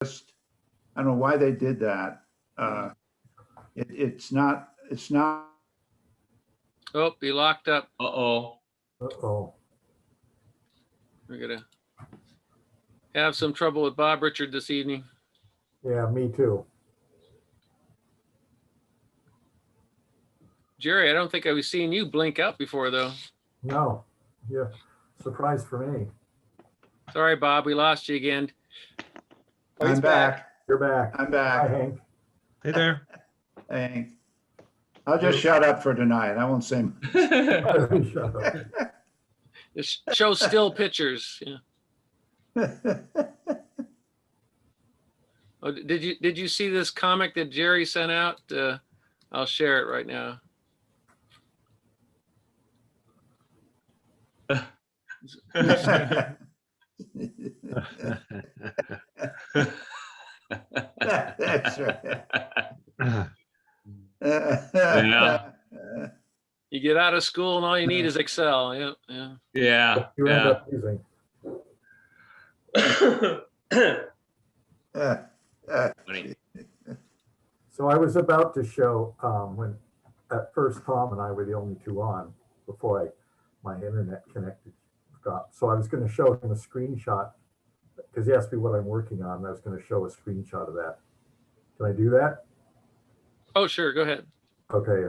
just, I don't know why they did that. It's not. Oh, he locked up. Uh-oh. Uh-oh. We're gonna have some trouble with Bob Richard this evening. Yeah, me too. Jerry, I don't think I've seen you blink out before, though. No. Yeah. Surprise for me. Sorry, Bob, we lost you again. Oh, he's I'm back. You're back. I'm Hi, back. Hank. Hey there. Hey, I'll just shut up for tonight. I won't say much. Shut up. Just show still pictures. Yeah. Oh, did you see this comic that Jerry sent out? I'll share it right now. That's right. Yeah. You get out of school and all you need is Excel. Yeah, yeah. Yeah. You end Yeah. up using. Funny. So I was about to show when at first Tom and I were the only two on before my internet connected dropped. So I was going to show him a screenshot because he asked me what I'm working on. And I was going to show a screenshot of that. Can I do that? Oh, sure. Go ahead. Okay.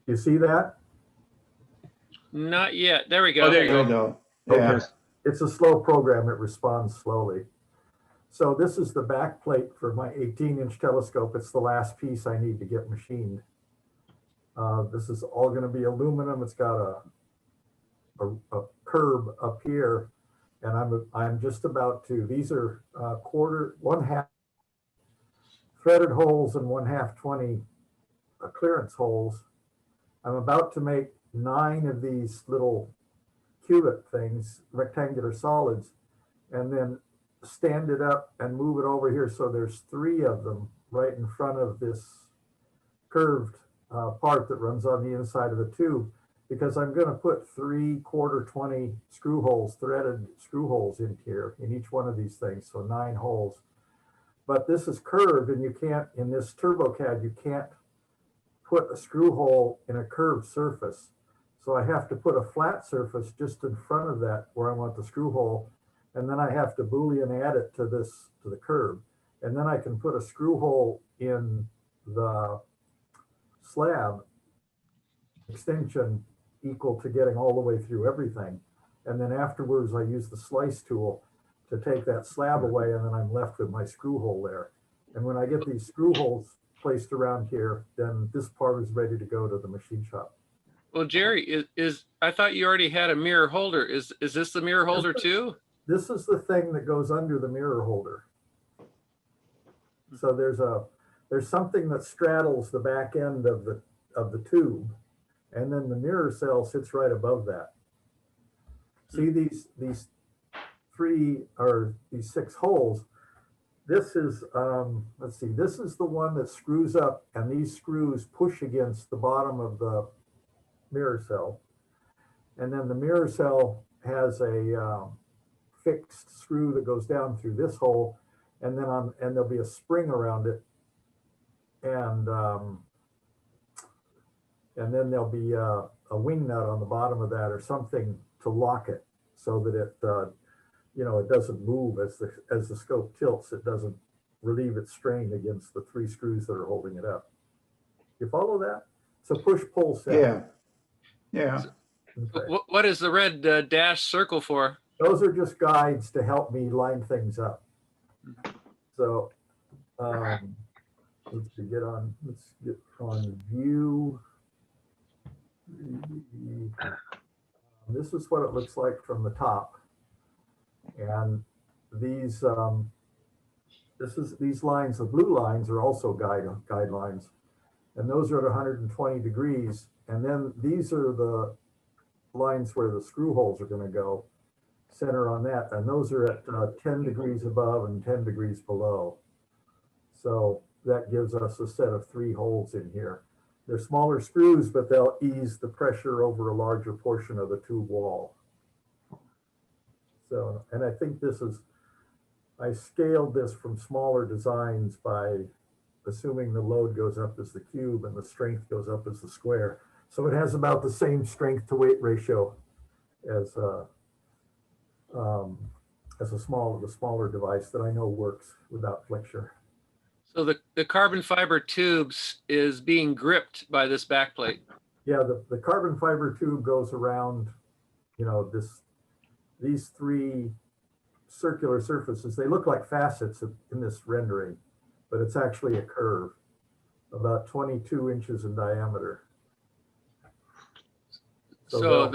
You see that? Not yet. There we go. Oh, there you There go. you go. Yeah. Okay. It's a slow program. It responds slowly. So this is the back plate for my 18-inch telescope. It's the last piece I need to get machined. This is all going to be aluminum. It's got a curb up here, and I'm just about to. These are 1/2 threaded holes and 1/2 20 clearance holes. I'm about to make 9 of these little cubit things, rectangular solids, and then stand it up and move it over here. So there's 3 of them right in front of this curved part that runs on the inside of the tube, because I'm going to put 3 1/4 screw holes, threaded screw holes in here in each one of these things. So 9 holes. But this is curved, and you can't, in this TurboCAD, you can't put a screw hole in a curved surface. So I have to put a flat surface just in front of that where I want the screw hole. And then I have to Boolean add it to the curve. And then I can put a screw hole in the slab extension equal to getting all the way through everything. And then afterwards, I use the slice tool to take that slab away, and then I'm left with my screw hole there. And when I get these screw holes placed around here, then this part is ready to go to the machine shop. Well, Jerry, I thought you already had a mirror holder. Is this the mirror holder too? This is the thing that goes under the mirror holder. So there's something that straddles the back end of the tube, and then the mirror cell sits right above that. See these 3 or these 6 holes. This is let's see. This is the one that screws up, and these screws push against the bottom of the mirror cell, and then the mirror cell has a fixed screw that goes down through this hole, and then and there'll be a spring around it, and then there'll be a wing nut on the bottom of that or something to lock it so that it it doesn't move as the scope tilts. It doesn't relieve its strain against the 3 screws that are holding it up. You follow that? So push-pull cell. Yeah. Yeah. Okay. What is the red dash circle for? Those are just guides to help me line things up. So let's get on view. This is what it looks like from the top. And these these lines, the blue lines, are also guidelines, and those are at 120 degrees. And then these are the lines where the screw holes are going to go, center on that, and those are at 10 degrees above and 10 degrees below. So that gives us a set of 3 holes in here. They're smaller screws, but they'll ease the pressure over a larger portion of the tube wall. So, and I think I scaled this from smaller designs by assuming the load goes up as the cube and the strength goes up as the square. So it has about the same strength to weight ratio as the smaller device that I know works without flexure. So the carbon fiber tubes is being gripped by this backplate. Yeah, the carbon fiber tube goes around, these three circular surfaces. They look like facets in this rendering, but it's actually a curve about 22 inches in diameter. So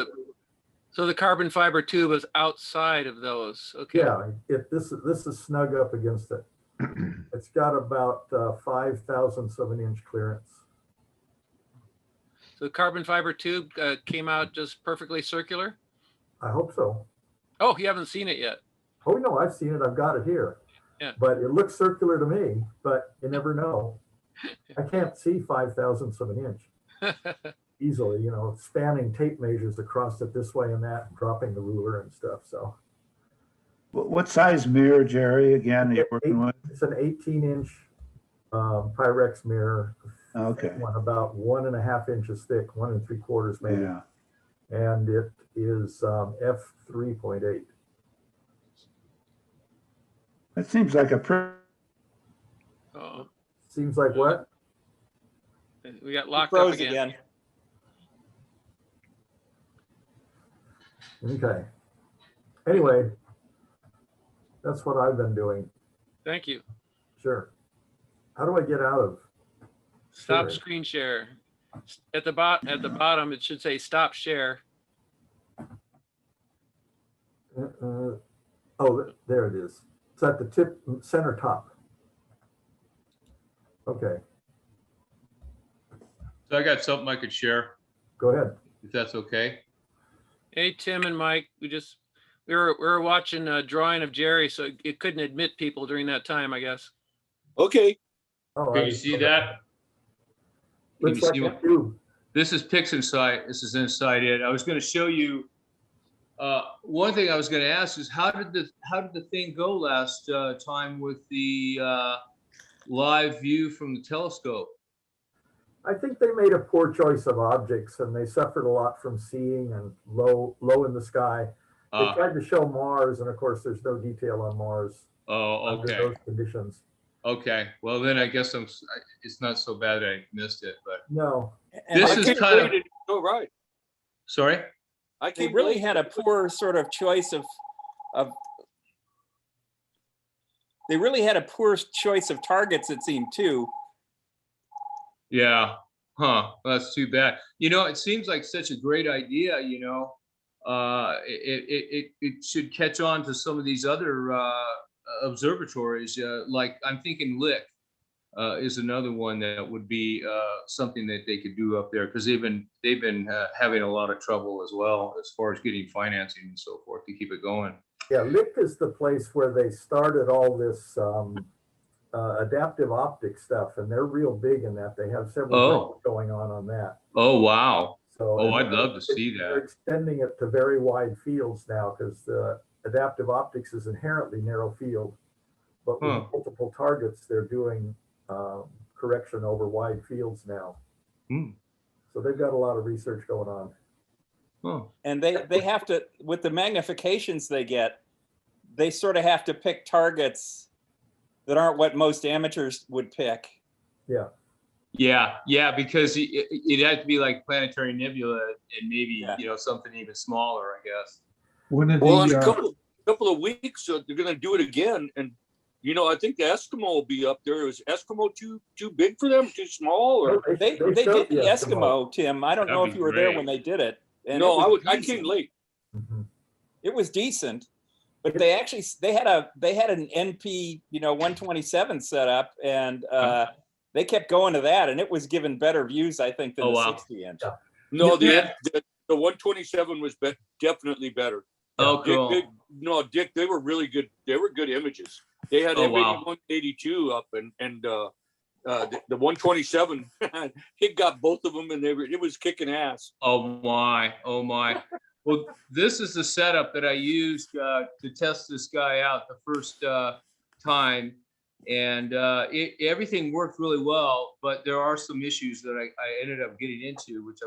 the carbon fiber tube is outside of those. Okay. Yeah, this is snug up against it. It's got about 5,000ths of an inch clearance. So the carbon fiber tube came out just perfectly circular? I hope so. Oh, you haven't seen it yet. Oh no, I've seen it. I've got it here. Yeah. But it looks circular to me, but you never know. I can't see 5,000ths of an inch easily, spanning tape measures across it this way and that, dropping the ruler and stuff. So What size mirror, Jerry, again, you're working with? it's an 18-inch Pyrex mirror. Okay. One about 1.5 inches thick, 1 3/4 maybe. Yeah. And it is f3.8. That seems like a pretty, Oh, Seems like what? we got locked up Froze again. Okay. Anyway, that's what I've been doing. Thank you. Sure. How do I get out of? Stop Sure. screen share. At the bottom, it should say stop share. Oh, there it is. It's at the center top. Okay, So I got something I could share, go ahead. if that's okay. Hey, Tim and Mike, we were watching a drawing of Jerry, so it couldn't admit people during that time, I guess. Okay. Oh, Can you see that? Looks you like see a what- tube. This is PixInsight. This is inside it. I was going to show you. One thing I was going to ask is how did the thing go last time with the live view from the telescope? I think they made a poor choice of objects and they suffered a lot from seeing and low in the sky. They tried to show Mars, and of course there's no detail on Mars Oh, under okay. those conditions. Okay. Well, then I guess it's not so bad I missed it, but No, this I is came kind late of, and- Oh, right. sorry? I They came really late. had a poor sort of choice of they really had a poor choice of targets, it seemed, too. Yeah. Huh. Well, that's too bad. It seems like such a great idea, it should catch on to some of these other observatories. Like I'm thinking Lick is another one that would be something that they could do up there, because they've been having a lot of trouble as well as far as getting financing and so forth to keep it going. yeah, Lick is the place where they started all this adaptive optics stuff, and they're real big in that. They have several things going on that. Oh, wow. So, Oh, and I'd love to see they're that. extending it to very wide fields now, because the adaptive optics is inherently narrow field. But with Huh. multiple targets, they're doing correction over wide fields now. Hmm. So they've got a lot of research going on. Huh. And they have to, with the magnifications they get, they sort of have to pick targets that aren't what most amateurs would pick. Yeah. Yeah, because it had to be like planetary nebula and maybe, Yeah. something even smaller, I guess. One of Well, in a the, couple of weeks, they're going to do it again. And, I think the Eskimo will be up there. Is Eskimo too big for them? Too small? Or They showed did the Eskimo, Tim. I don't know That'd if be you were there great. when they did it. And no, it was I decent. came late. Mhm. It was decent, but they had an NP 127 set up, and they kept going to that, and it was given better views, I think, than Oh, the wow. 60-inch. Yeah. No, Yeah. the 127 was definitely better. Oh, cool. Dick, they were really good. They were good images. They had Oh, every wow. 182 up, and the 127, it got both of them, and it was kicking ass. Oh my, oh my. Well, this is the setup that I used to test this guy out the first time. And everything worked really well, but there are some issues that I ended up getting into, which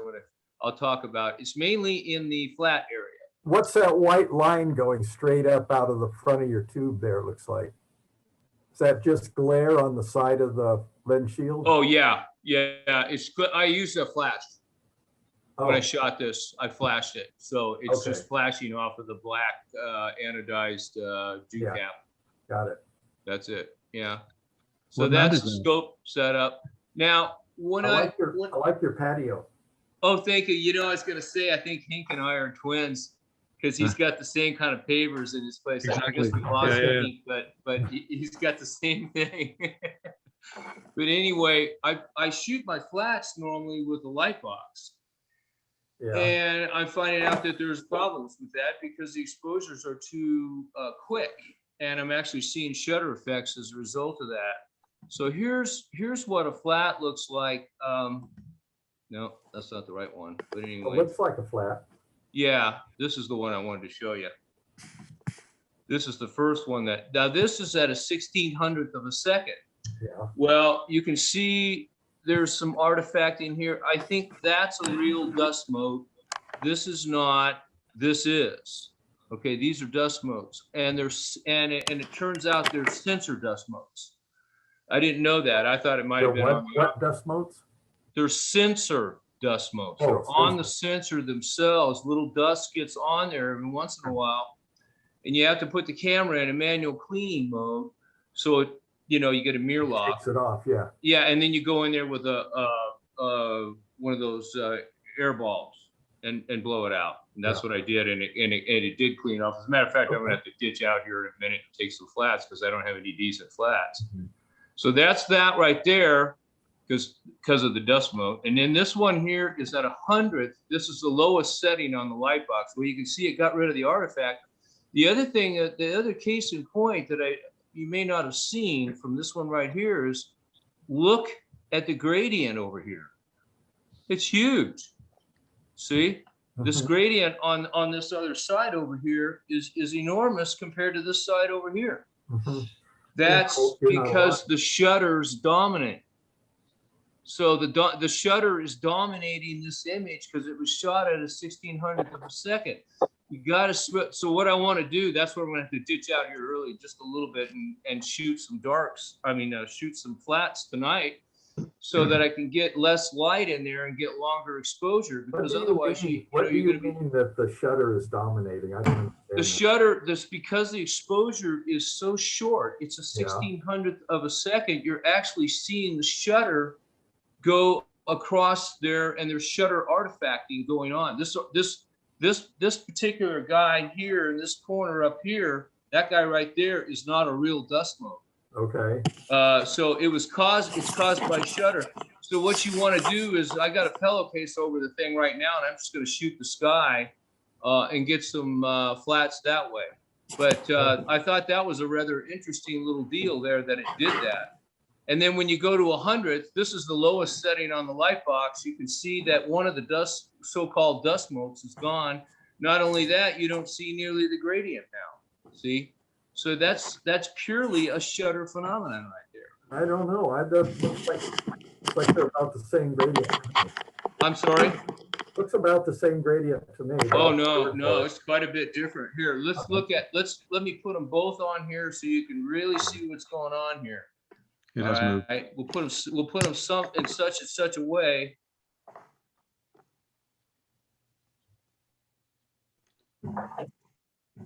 I'll talk about. It's mainly in the flat area. What's that white line going straight up out of the front of your tube there, looks like? Is that just glare on the side of the lens shield? Oh yeah, I used a flash. When I Oh, shot this, I flashed it. So it's Okay. just flashing off of the black anodized dew Yeah. cap. got it. That's it. Yeah. So What mount that's is the that? scope setup. Now, when I like your patio. oh, thank you. You know, I was going to say, I think Henk and I are twins because he's got the same kind of pavers in his place. I guess Exactly. we lost Yeah, yeah, Henk, but he's got the same thing. But anyway, I shoot my flats normally with a light box. Yeah, And I'm finding out that there's problems with that because the exposures are too quick. And I'm actually seeing shutter effects as a result of that. So here's what a flat looks like. No, that's not the right one. But it anyway, looks like a flat. yeah, this is the one I wanted to show you. This is the first one now this is at a 1600th of a second. Yeah, Well, you can see there's some artifact in here. I think that's a real dust mote. This is not, this is. Okay, these are dust motes. And it turns out they're sensor dust motes. I didn't know that. I thought it might have they're been on what dust motes? they're sensor dust motes. Oh, They're on the sensor. sensor themselves. Little dust gets on there every once in a while. And you have to put the camera in a manual cleaning mode. So it, you get a mirror lock. Takes it off, yeah. Yeah, and then you go in there with one of those air balls and blow it out. And that's what I did, and it did clean off. As a matter of fact, I'm gonna have to ditch out here in a minute and take some flats because I don't have any decent flats. So that's that right there, because of the dust mote. And then this one here is at 100th. This is the lowest setting on the light box, where you can see it got rid of the artifact. The other thing, the other case in point that you may not have seen from this one right here is look at the gradient over here. It's huge. See, this gradient on this other side over here is enormous compared to this side over here. Mhm. That's You're not because alive. the shutter's dominant. So the shutter is dominating this image because it was shot at a 1600th of a second. You got to so what I want to do, that's what I'm going to have to ditch out here early just a little bit and shoot some darks. I mean, shoot some flats tonight so that I can get less light in there and get longer exposure, because otherwise What do you you're going to be mean that the shutter is dominating? I don't understand the that. shutter, because the exposure is so short, it's a 1600th of a second. You're actually seeing the shutter go across there, and there's shutter artifacting going on. This particular guy here in this corner up here, that guy right there is not a real dust mote. Okay, So it's caused by shutter. So what you want to do is, I got a pillowcase over the thing right now, and I'm just going to shoot the sky and get some flats that way. But I thought that was a rather interesting little deal there that it did that. And then when you go to 100th, this is the lowest setting on the light box. You can see that one of the so-called dust motes is gone. Not only that, you don't see nearly the gradient now. See? So that's purely a shutter phenomenon right there. I don't know. That looks like they're about the same gradient. to me. I'm sorry? Looks about the same gradient to me. Oh, no, it's quite a bit different. Here, let me put them both on here so you can really see what's going on here. It has moved. All right, we'll put them in such a way.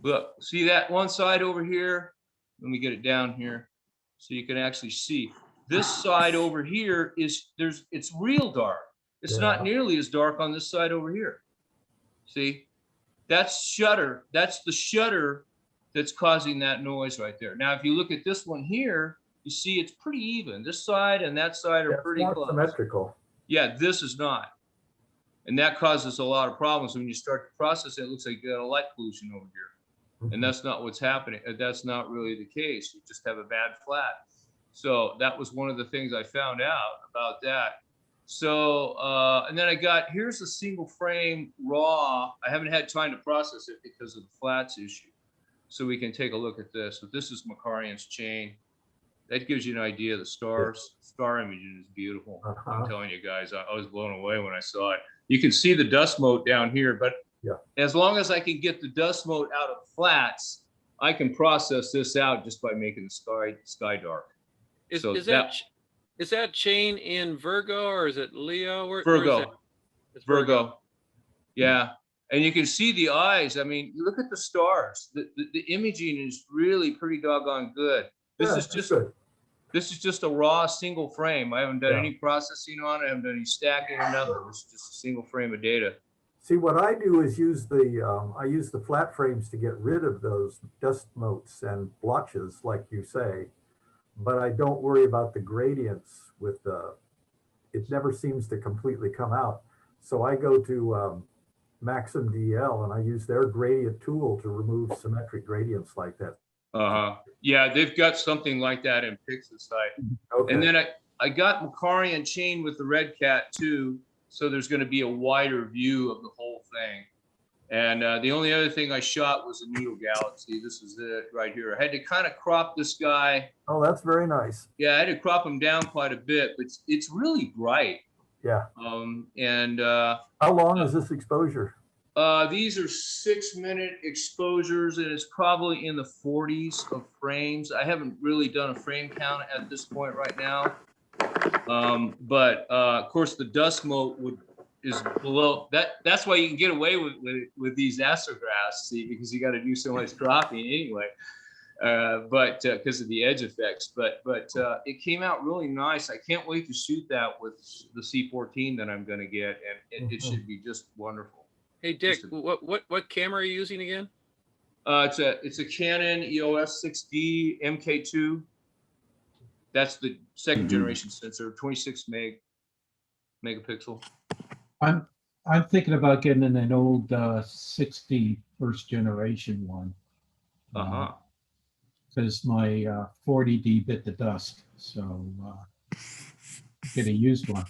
Look, see that one side over here? Let me get it down here so you can actually see. This side over here it's real dark. It's not nearly as dark on this side over here. See, that's shutter. That's the shutter that's causing that noise right there. Now, if you look at this one here, you see it's pretty even. This side and that side are pretty close. Symmetrical. Yeah, this is not. And that causes a lot of problems. When you start to process it, it looks like you got a light pollution over here. And that's not what's happening. That's not really the case. You just have a bad flat. So that was one of the things I found out about that. So, and then here's a single frame raw. I haven't had time to process it because of the flats issue. So we can take a look at this. So this is Macarian's chain. That gives you an idea of the stars. Star imaging is beautiful. I'm telling you guys, I was blown away when I saw it. You can see the dust mote down here, but as long as I can get the dust mote out of the flats, I can process this out just by making the sky dark. Is that chain in Virgo or is it Leo? Where is Virgo. that? It's Virgo. Yeah. And you can see the eyes. I mean, look at the stars. The imaging is really pretty doggone good. This is just a raw single frame. I haven't done any processing on it. I haven't done any stacking or nothing. It's just a single frame of data. See, what I do is use the flat frames to get rid of those dust motes and blotches, like you say, but I don't worry about the gradients with it never seems to completely come out. So I go to Maxim DL and I use their gradient tool to remove symmetric gradients like that. Yeah, they've got something like that in PixInsight. Okay. And then I got Macarian chain with the Red Cat too. So there's going to be a wider view of the whole thing. And the only other thing I shot was a needle galaxy. This is it right here. I had to kind of crop this guy. Oh, that's very nice. Yeah, I had to crop him down quite a bit, but it's really bright. Yeah. How long is this exposure? These are 6-minute exposures, and it's probably in the 40s of frames. I haven't really done a frame count at this point right now. But of course the dust mote is below that. That's why you can get away with these astrographs, see, because you got to do so much cropping anyway. But because of the edge effects, but it came out really nice. I can't wait to shoot that with the C14 that I'm going to get, and it should be just wonderful. Hey Dick, what camera are you using again? It's a Canon EOS 6D MK2. That's the second generation sensor, 26 megapixel. I'm thinking about getting an old 60 first generation one. Because my 40D bit the dust, so get a used one.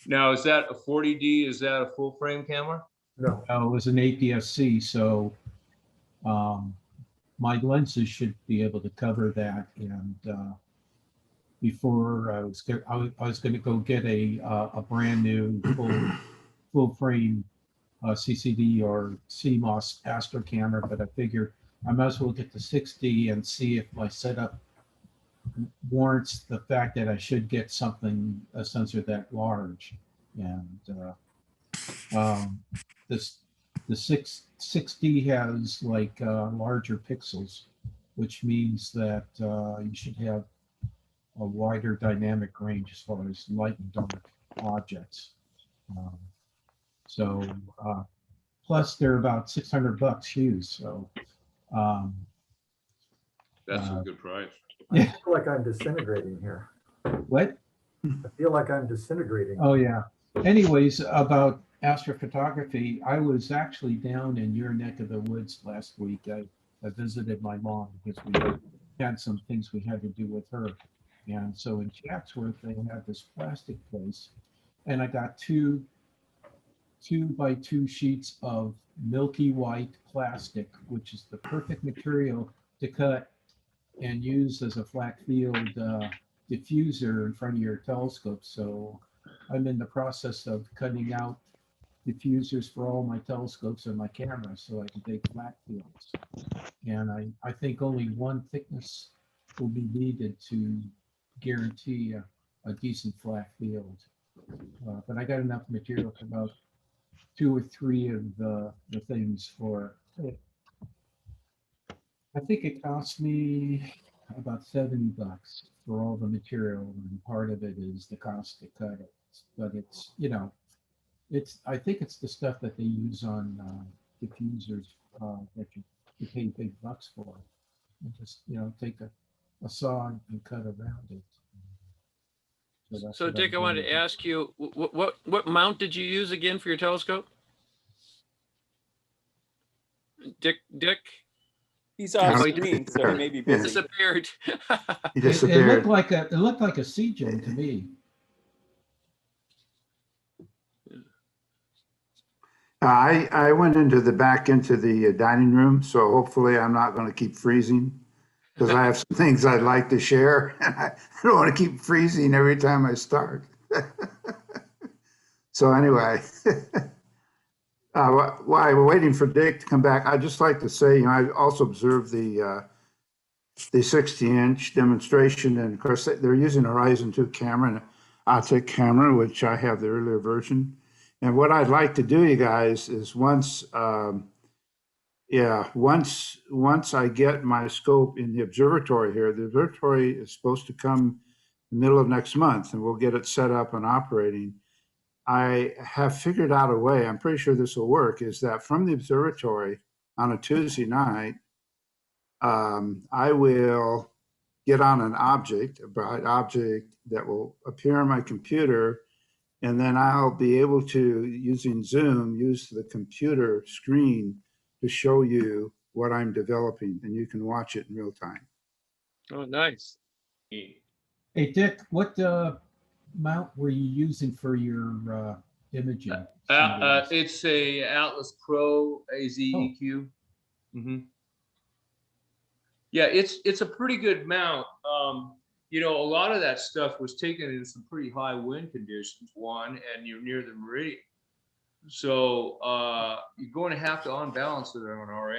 Now, is that a 40D? Is that a full frame camera? No, it was an APS-C, so my lenses should be able to cover that. And before I was going to go get a brand new full frame CCD or CMOS Astro camera, but I figured I might as well get the 60 and see if my setup warrants the fact that I should get a sensor that large. And the 660 has like larger pixels, which means that you should have a wider dynamic range as far as light and dark objects. Plus they're about $600 used, so that's a good price. I feel like I'm disintegrating here. What? I feel like I'm disintegrating. Oh yeah. Anyways, about astrophotography, I was actually down in your neck of the woods last week. I visited my mom because we had some things we had to do with her. And so in Chatsworth, they had this plastic place, and I got two by 2 sheets of milky white plastic, which is the perfect material to cut and use as a flat field diffuser in front of your telescope. So I'm in the process of cutting out diffusers for all my telescopes and my cameras so I can take flat fields. And I think only one thickness will be needed to guarantee a decent flat field. But I got enough material for about 2 or 3 of the things for it. I think it cost me about $70 for all the material, and part of it is the cost to cut it. But it's, I think it's the stuff that they use on diffusers that you pay big bucks for. And just, take a saw and cut around it. So Dick, I wanted to ask you, what mount did you use again for your telescope? Dick? He's off Oh, he screen, so he may be Yeah. busy. Disappeared. He It disappeared. looked like a sea gem to me. I went into the dining room, so hopefully I'm not going to keep freezing because I have some things I'd like to share. And I don't want to keep freezing every time I start. So anyway, while we're waiting for Dick to come back, I'd just like to say, you know, I also observed the 60-inch demonstration, and of course they're using a Horizon 2 camera and an optic camera, which I have the earlier version. And what I'd like to do, you guys, is once I get my scope in the observatory here, the observatory is supposed to come the middle of next month, and we'll get it set up and operating. I have figured out a way, I'm pretty sure this will work, is that from the observatory on a Tuesday night, I will get on an object, a bright object that will appear on my computer, and then I'll be able to, using Zoom, use the computer screen to show you what I'm developing, and you can watch it in real time. Oh, nice. Hey, Dick, what mount were you using for your imaging? It's a Atlas Pro AZ EQ. Yeah, it's a pretty good mount. You know, a lot of that stuff was taken in some pretty high wind conditions, and you're near the meridian. So you're going to have to unbalance it on an RA.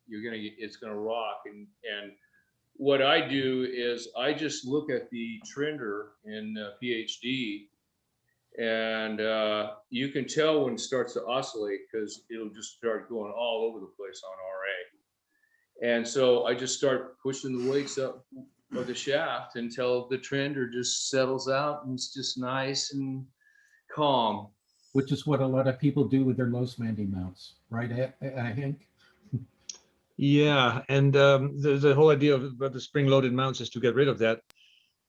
It's going to rock. And what I do is I just look at the trender in PhD, and you can tell when it starts to oscillate because it'll just start going all over the place on RA. And so I just start pushing the weights up of the shaft until the trender just settles out and it's just nice and calm. Which is what a lot of people do with their Losmandy mounts, right, Henk? Yeah, and the whole idea of the spring-loaded mounts is to get rid of that,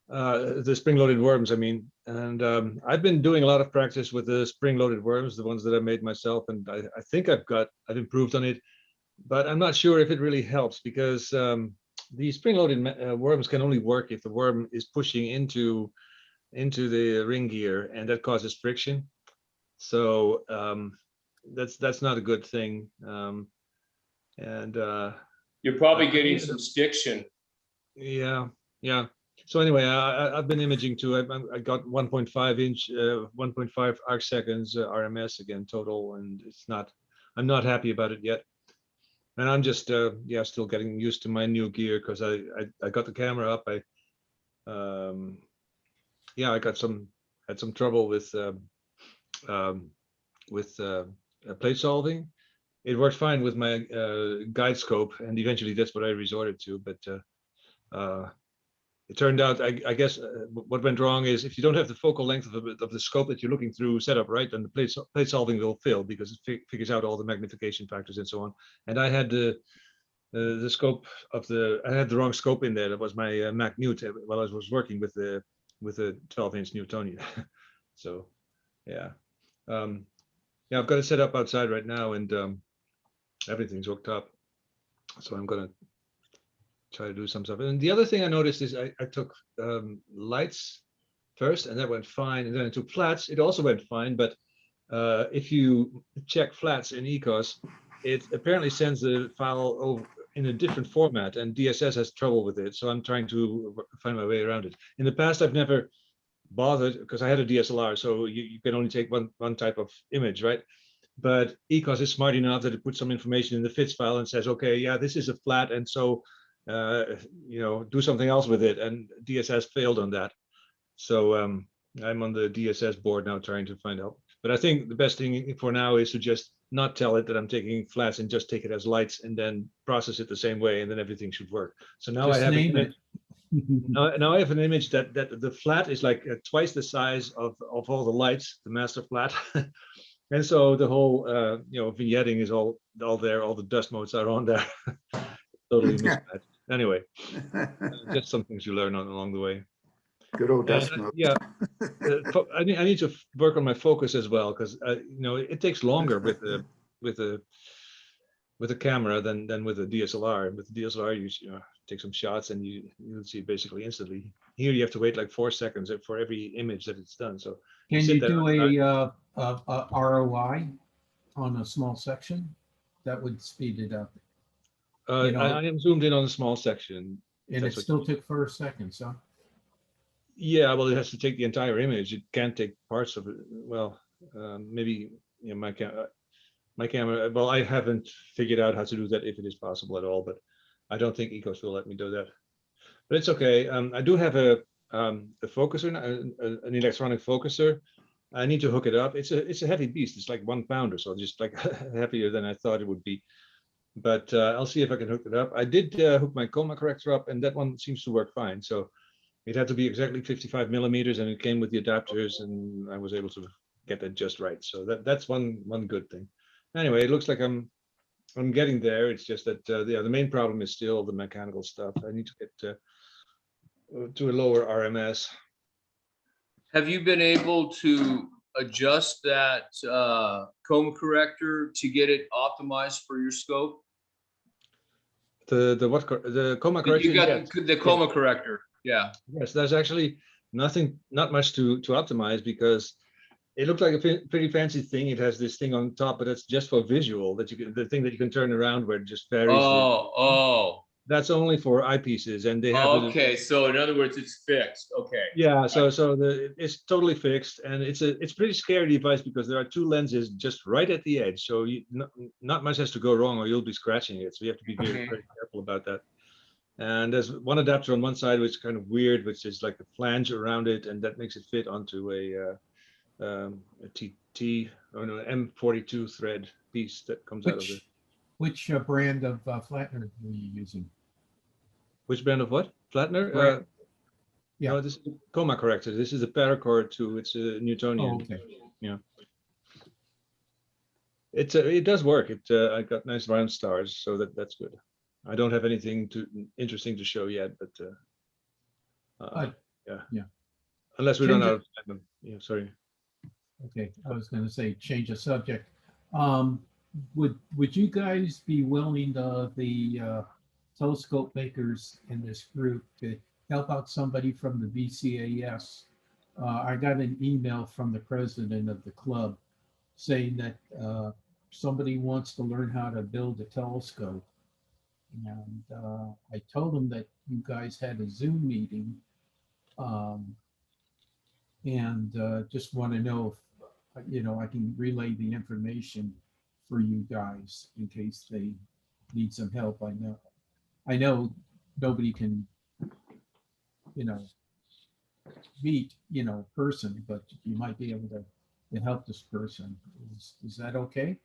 the spring-loaded worms, I mean. And I've been doing a lot of practice with the spring-loaded worms, the ones that I made myself, and I think I've improved on it, but I'm not sure if it really helps because the spring-loaded worms can only work if the worm is pushing into the ring gear, and that causes friction. So that's not a good thing. And you're probably getting some stiction. Yeah. So anyway, I've been imaging too. I got 1.5 arc seconds RMS again total, and I'm not happy about it yet. And I'm just still getting used to my new gear because I got the camera up. I had some trouble with plate solving. It worked fine with my guide scope, and eventually that's what I resorted to. But it turned out, I guess, what went wrong is if you don't have the focal length of the scope that you're looking through set up right, then the plate solving will fail because it figures out all the magnification factors and so on. And I had the scope of I had the wrong scope in there. That was my Mac Newt while I was working with the 12-inch Newtonian. So yeah. I've got it set up outside right now, and everything's hooked up. So I'm gonna try to do some stuff. And the other thing I noticed is I took lights first, and that went fine. And then I took flats. It also went fine. But if you check flats in Ekos, it apparently sends the file over in a different format, and DSS has trouble with it. So I'm trying to find my way around it. In the past, I've never bothered because I had a DSLR, so you can only take one type of image, right? But Ekos is smart enough that it puts some information in the FITS file and says, okay, yeah, this is a flat, and so do something else with it. And DSS failed on that, so I'm on the DSS board now trying to find out. But I think the best thing for now is to just not tell it that I'm taking flats and just take it as lights and then process it the same way, and then everything should work. So now Just I have name it. Now I have an image that the flat is like twice the size of all the lights, the master flat. And so the whole vignetting is all there, all the dust motes are on there. Totally mismatched. Anyway, just some things you learn along the way. Good old dust mode. Yeah, I need to work on my focus as well because it takes longer with the with a camera than with a DSLR. With the DSLR, you know, take some shots and you'll see it basically instantly. Here you have to wait like 4 seconds for every image that it's done. So Can sit you there do and a ROI on a small section? That would speed it up. You know, I am zoomed in on a small section. if And it that's what still you- took 4 seconds, huh? Yeah, well, it has to take the entire image. It can't take parts of it. Well, maybe, you know, my camera. Well, I haven't figured out how to do that if it is possible at all, but I don't think Ekos will let me do that. But it's okay. I do have a focuser, an electronic focuser. I need to hook it up. It's a heavy beast. It's like 1 pounder, so just like heavier than I thought it would be. But I'll see if I can hook it up. I did hook my Coma corrector up, and that one seems to work fine. So it had to be exactly 55 millimeters, and it came with the adapters, and I was able to get that just right. So that's one good thing. Anyway, it looks like I'm getting there. It's just that the main problem is still the mechanical stuff. I need to get to a lower RMS. Have you been able to adjust that coma corrector to get it optimized for your scope? The Coma correction. You got yes. the coma corrector. Yeah. Yes, there's actually not much to optimize, because it looked like a pretty fancy thing. It has this thing on top, but it's just for visual, that the thing that you can turn around where it just varies. Oh. That's only for eyepieces, and they have Okay. So in other words, it's fixed. Okay. Yeah, so it's totally fixed, and it's a pretty scary device, because there are 2 lenses just right at the edge, so not much has to go wrong, or you'll be scratching it. So you have to be very careful about that. And there's one adapter on one side which is kind of weird, which is like a flange around it, and that makes it fit onto a TT or no, M42 thread piece that comes out of it. Which brand of flattener were you using? Which brand of what? Flattener? Brand. Yeah. No, this is a Coma corrector. This is a paracord 2. It's a Newtonian. Oh, okay. Yeah. It does work. I got nice round stars, so that's good. I don't have anything interesting to show yet, but yeah. Unless we run out of time. Yeah, sorry. Okay, I was going to say change the subject. Would you guys be willing, the telescope makers in this group, to help out somebody from the VCAS? I got an email from the president of the club saying that somebody wants to learn how to build a telescope. And I told him that you guys had a Zoom meeting, and just want to know if, you know, I can relay the information for you guys in case they need some help. I know nobody can, you know, meet, you know, person, but you might be able to help this person. Is that okay?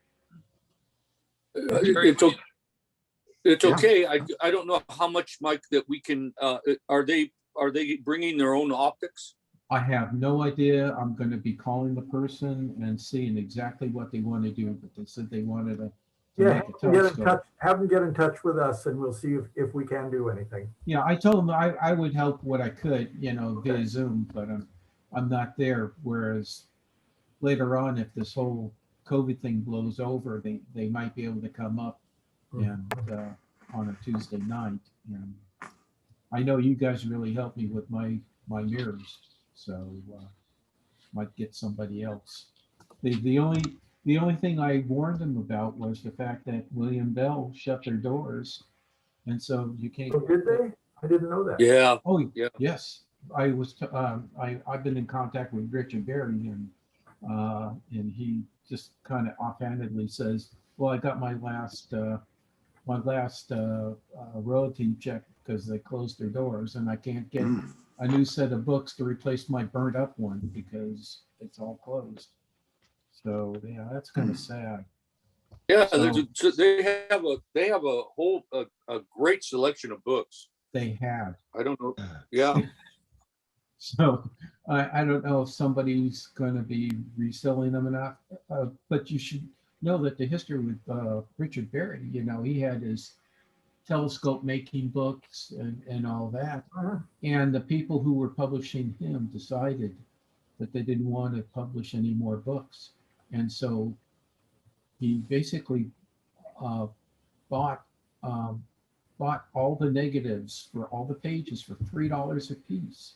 It's okay. I don't know how much, Mike, that we can. Are they bringing their own optics? I have no idea. I'm going to be calling the person and seeing exactly what they want to do, but they said they wanted to Yeah, make a telescope. have them get in touch with us, and we'll see if we can do anything. Yeah, I told them I would help what I could, you know, via Zoom, but I'm not there. Whereas later on, if this whole COVID thing blows over, they might be able to come up and on a Tuesday night. And I know you guys really helped me with my mirrors, so might get somebody else. The only thing I warned them about was the fact that William Bell shut their doors, and so you can't. Oh, did they? I didn't know that. Yeah. Oh, Yeah. yes. I was. I've been in contact with Richard Berry, and he just kind of offhandedly says, "Well, I got my last royalty check because they closed their doors, and I can't get a new set of books to replace my burnt up one because it's all closed." So yeah, that's kind of sad. Yeah, So- they have a whole a great selection of books. They have. I don't know. Yeah. So I don't know if somebody's going to be reselling them or not, but you should know that the history with Richard Berry, you know, he had his telescope making books and all that. And the people who were publishing him decided that they didn't want to publish any more books. And so he basically bought bought all the negatives for all the pages for $3 a piece,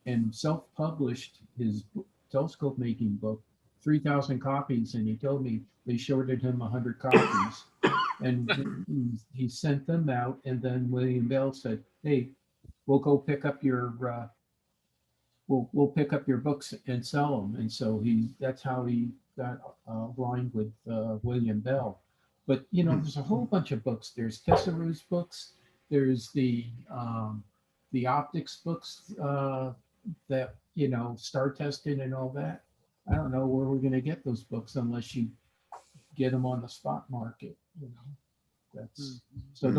and self-published his telescope making book, 3,000 copies, and he told me they shorted him 100 copies, and he sent them out, and then William Bell said, "Hey, we'll go pick up your we'll pick up your books and sell them," and so that's how he got aligned with William Bell. But there's a whole bunch of books. There's Tessaru's books. There's the optics books that star testing and all that. I don't know where we're going to get those books unless you get them on the spot market. That's so.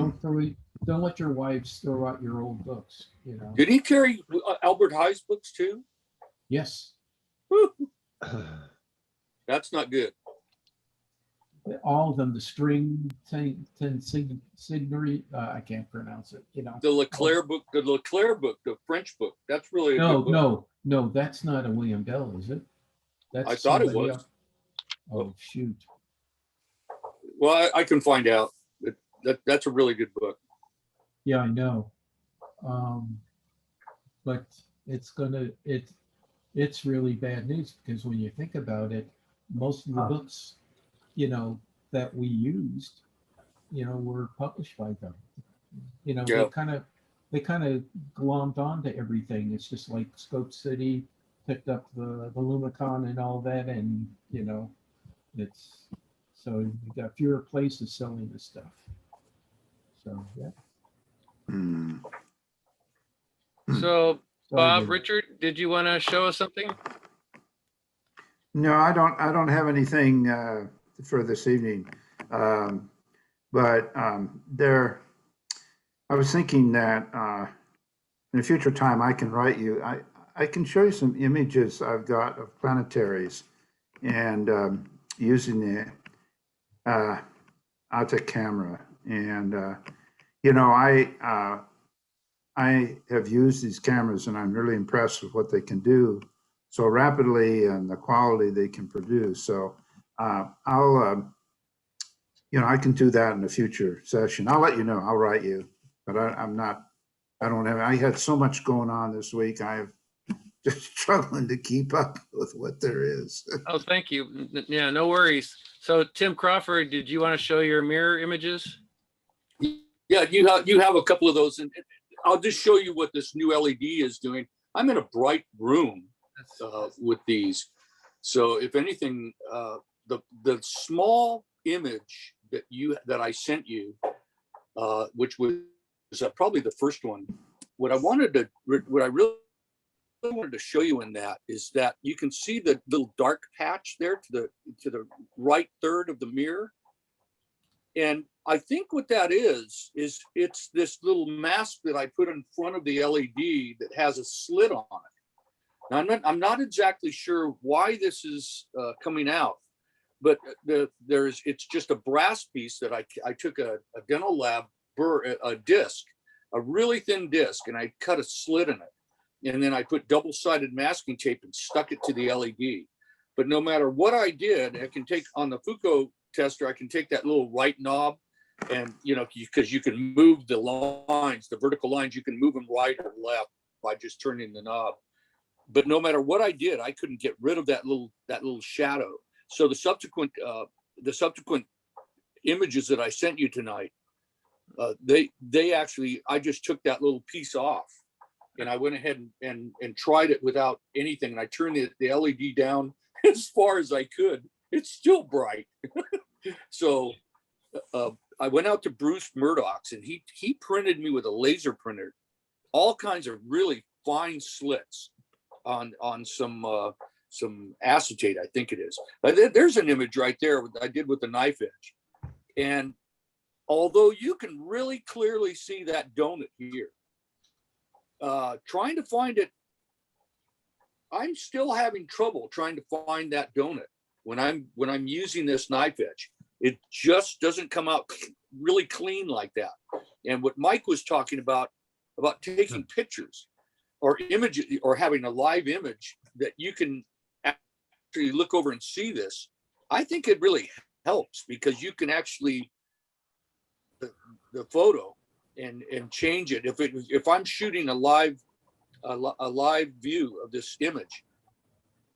Don't let your wives throw out your old books. Did he carry Albert High's books too? Yes. That's not good. All of them, the string signory, I can't pronounce it. The Leclerc book, the French book. That's really a good book. No, that's not a William Bell, is it? That's I thought it somebody was. else. Oh shoot. Well, I can find out. That's a really good book. Yeah, I know. But it's really bad news, because when you think about it, most of the books, that we used, were published by them. Yeah. They kind of glommed onto everything. It's just like Scope City picked up the Lumicon and all that, and it's so you got fewer places selling this stuff. So yeah. So Bob, David. Richard, did you want to show us something? No, I don't have anything for this evening. But I was thinking that in a future time I can write you. I can show you some images I've got of planetaries, and using the Alta camera. And I have used these cameras, and I'm really impressed with what they can do so rapidly and the quality they can produce. So I'll, I can do that in a future session. I'll let you know. I'll write you, but I had so much going on this week. I'm just struggling to keep up with what there is. Oh, thank you. Yeah, no worries. So Tim Crawford, did you want to show your mirror images? Yeah, you have a couple of those, and I'll just show you what this new LED is doing. I'm in a bright room with these, so if anything, the small image that I sent you, which was probably the first one. What I really wanted to show you in that is that you can see the little dark patch there to the right third of the mirror. And I think what that is it's this little mask that I put in front of the LED that has a slit on it. Now, I'm not exactly sure why this is coming out, but it's just a brass piece that I took a dental lab a disc, a really thin disc, and I cut a slit in it. And then I put double-sided masking tape and stuck it to the LED. But no matter what I did, I can take on the Foucault tester, I can take that little right knob, and because you can move the lines, the vertical lines, you can move them right or left by just turning the knob. But no matter what I did, I couldn't get rid of that little shadow. So the subsequent images that I sent you tonight, they actually, I just took that little piece off, and I went ahead and tried it without anything. And I turned the LED down as far as I could. It's still bright. So I went out to Bruce Murdoch's, and he printed me with a laser printer all kinds of really fine slits on some acetate, I think it is. There's an image right there I did with the knife edge. And although you can really clearly see that donut here, trying to find it, I'm still having trouble trying to find that donut when I'm using this knife edge. It just doesn't come out really clean like that. And what Mike was talking about taking pictures or images, or having a live image that you can actually look over and see this, I think it really helps, because you can actually photo and change it. If I'm shooting a live view of this image,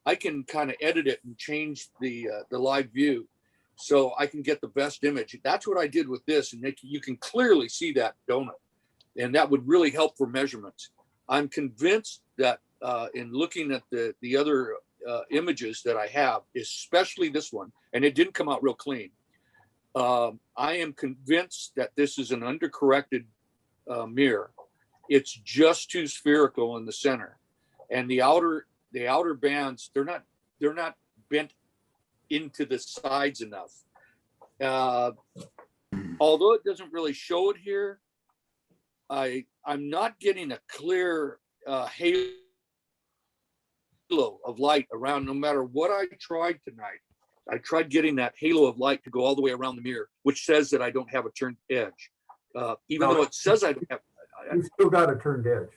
I can kind of edit it and change the live view so I can get the best image. That's what I did with this, and you can clearly see that donut, and that would really help for measurements. I'm convinced that in looking at the other images that I have, especially this one, and it didn't come out real clean. I am convinced that this is an undercorrected mirror. It's just too spherical in the center, and the outer bands, they're not bent into the sides enough. Although it doesn't really show it here, I'm not getting a clear halo of light around. No matter what I tried tonight, I tried getting that halo of light to go all the way around the mirror, which says that I don't have a turned edge. Even though it says I don't have. You still got a turned edge.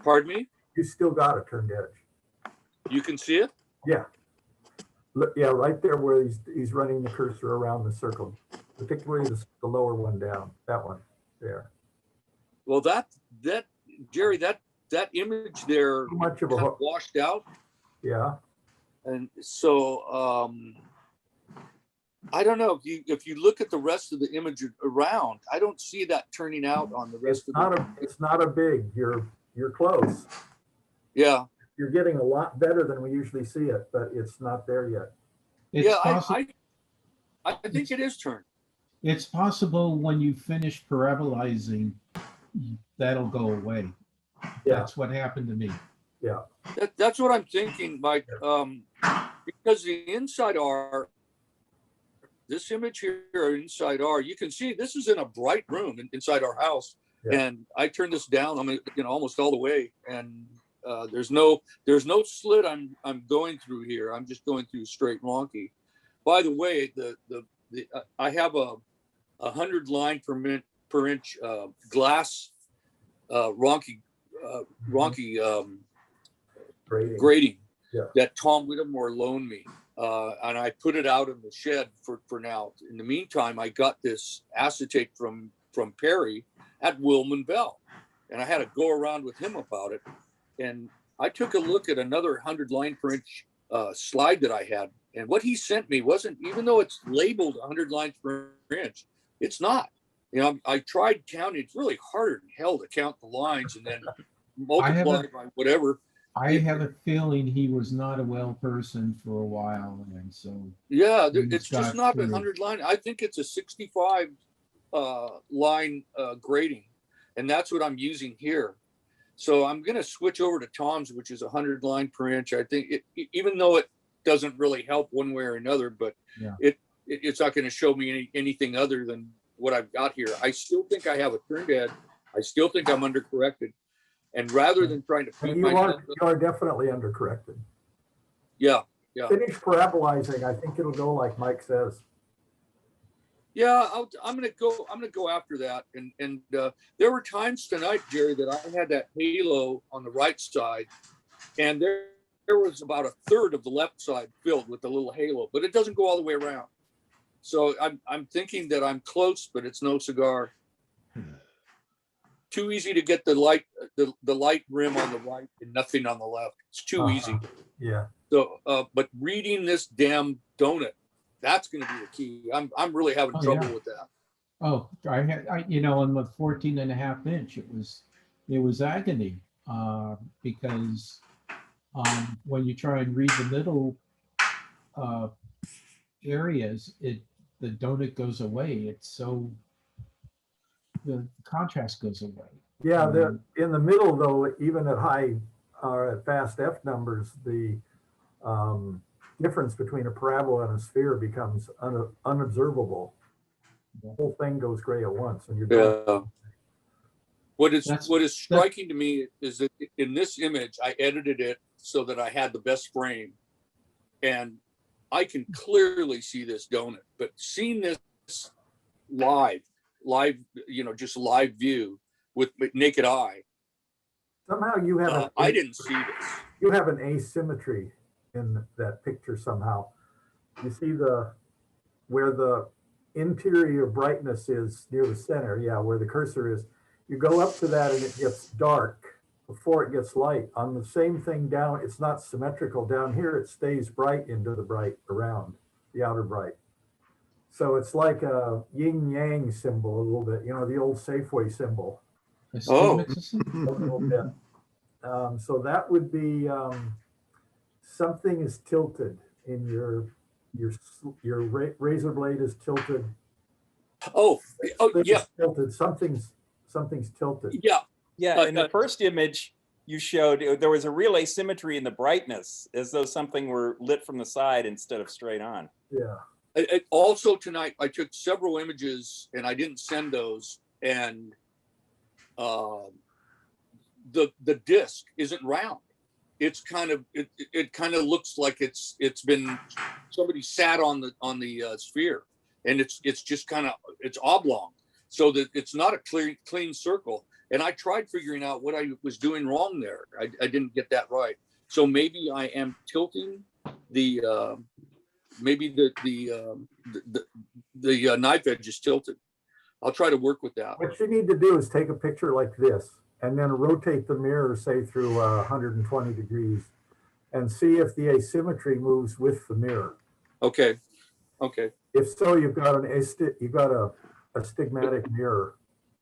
Pardon me? You still got a turned edge. You can see it? Yeah. Look, yeah, right there where he's running the cursor around the circle, particularly the lower one down, that one there. Well, that Jerry, that image there Too much of kind a of washed out. yeah. And so I don't know if you look at the rest of the image around, I don't see that turning out on the rest It's not a big. You're close. Yeah. You're getting a lot better than we usually see it, but it's not there yet. It's I think it is turned. It's possible when you finish parabolizing, that'll go away. Yeah. That's what happened to me. Yeah. That's what I'm thinking, Mike. Because the inside R, this image here inside R, you can see this is in a bright room inside our house. Yeah. And I turned this down, almost all the way. And there's no slit I'm going through here. I'm just going through straight wonky. By the way, I have a 100 line per inch glass wonky grading that Tom Whittemore loaned me. And I put it out in the shed for now. In the meantime, I got this acetate from Perry at Wilman Bell. And I had to go around with him about it. And I took a look at another 100 line per inch slide that I had. And what he sent me wasn't, even though it's labeled 100 lines per inch, it's not. I tried counting. It's really harder than hell to count the lines and then multiply by whatever. I have a feeling he was not a well person for a while, and so yeah, it's just not a 100 line. I think it's a 65 line grading, and that's what I'm using here. So I'm going to switch over to Tom's, which is 100 line per inch. I think even though it doesn't really help one way or another, but yeah. It's not going to show me anything other than what I've got here. I still think I have a turned edge. I still think I'm undercorrected. And rather than trying to feed you are definitely undercorrected. Yeah. Finish parabolizing. I think it'll go like Mike says. Yeah, I'm gonna go after that. And there were times tonight, Jerry, that I had that halo on the right side, and there was about a third of the left side filled with the little halo, but it doesn't go all the way around. So I'm thinking that I'm close, but it's no cigar. Too easy to get the light rim on the right and nothing on the left. It's too easy. Yeah. So, but reading this damn donut, that's going to be the key. I'm really having trouble with that. Oh, I on the 14.5 inch, it was agony because when you try and read the middle areas, the donut goes away. It's so the contrast goes away. Yeah, in the middle though, even at high at fast F numbers, the difference between a parabola and a sphere becomes unobservable. The whole thing goes gray at once, and you're done. What is striking to me is that in this image, I edited it so that I had the best frame, and I can clearly see this donut. But seeing this live, just live view with naked eye, somehow you have I didn't see this. You have an asymmetry in that picture somehow. You see where the interior brightness is near the center, yeah, where the cursor is. You go up to that and it gets dark before it gets light. On the same thing down, it's not symmetrical. Down here, it stays bright into the bright around the outer bright. So it's like a yin yang symbol a little bit, you know, the old Safeway symbol. Oh. A little bit. So that would be something is tilted in your razor blade is tilted. Oh, Thing yeah, is tilted. Something's tilted. yeah. Yeah, in the first image you showed, there was a real asymmetry in the brightness, as though something were lit from the side instead of straight on. Yeah. Also tonight, I took several images and I didn't send those, and the disc isn't round. It's kind of it kind of looks like it's been somebody sat on the sphere, and it's just kind of it's oblong, so that it's not a clean circle. And I tried figuring out what I was doing wrong there. I didn't get that right. So maybe I am tilting the maybe the knife edge is tilted. I'll try to work with that. What you need to do is take a picture like this and then rotate the mirror, say through 120 degrees, and see if the asymmetry moves with the mirror. Okay. Okay. If so, you've got a astigmatic mirror.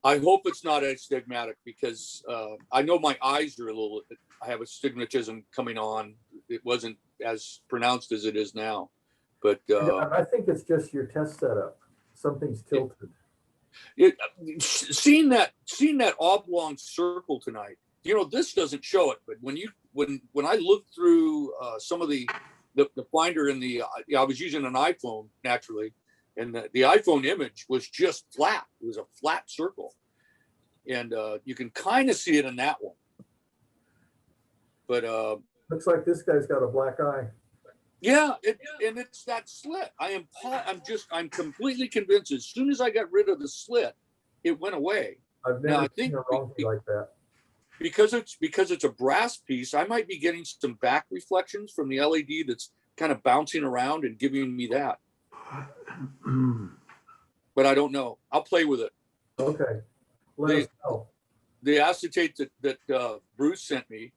I hope it's not astigmatic, because I know my eyes are a little, I have astigmatism coming on. It wasn't as pronounced as it is now, but I think it's just your test setup. Something's tilted. Seeing that oblong circle tonight, you know, this doesn't show it, but when I looked through some of the finder in the, I was using an iPhone naturally, and the iPhone image was just flat. It was a flat circle, and you can kind of see it in that one. But looks like this guy's got a black eye. yeah, and it's that slit. I'm completely convinced. As soon as I got rid of the slit, it went away. I've never seen a wrongful like that. Because it's a brass piece, I might be getting some back reflections from the LED that's kind of bouncing around and giving me that. But I don't know. I'll play with it. Okay. Let us know. The acetate that Bruce sent me,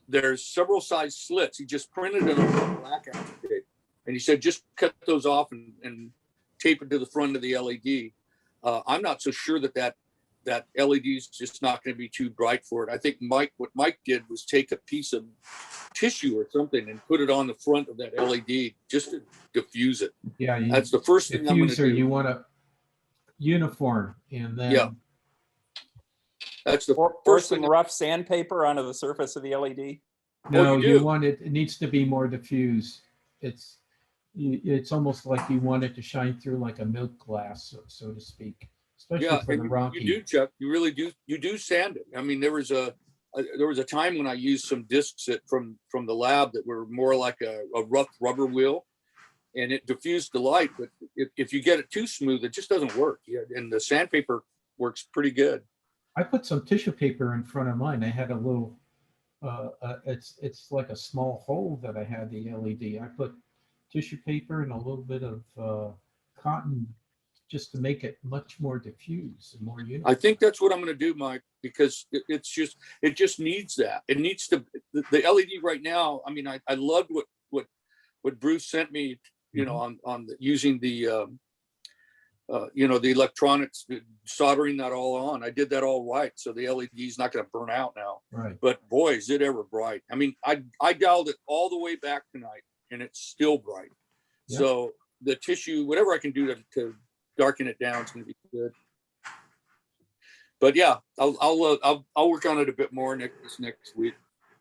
there's several size slits. He just printed it on black acetate, and he said just cut those off and tape it to the front of the LED. I'm not so sure that LED is just not going to be too bright for it. I think what Mike did was take a piece of tissue or something and put it on the front of that LED just to diffuse it. Yeah, that's the first thing I'm going to do. You want a uniform, and then yeah, that's the first thing. Rough sandpaper onto the surface of the LED. No, you want it. It needs to be more diffuse. It's almost like you want it to shine through like a milk glass, so to speak. Especially for the rocky. You do, Chuck. You really do. You do sand it. I mean, there was a time when I used some discs from the lab that were more like a rough rubber wheel, and it diffused the light. But if you get it too smooth, it just doesn't work. Yeah, and the sandpaper works pretty good. I put some tissue paper in front of mine. I had a little. It's like a small hole that I had the LED. I put tissue paper and a little bit of cotton, just to make it much more diffuse and more uniform. I think that's what I'm going to do, Mike, because it just needs that. It needs to, the LED right now. I mean, I loved what Bruce sent me, you know, on using the, the electronics, soldering that all on. I did that all right. So the LED is not going to burn out now. Right. But boy, is it ever bright. I mean, I dialed it all the way back tonight and it's still bright. Yep. So the tissue, whatever I can do to darken it down, it's going to be good. But yeah, I'll work on it a bit more next week.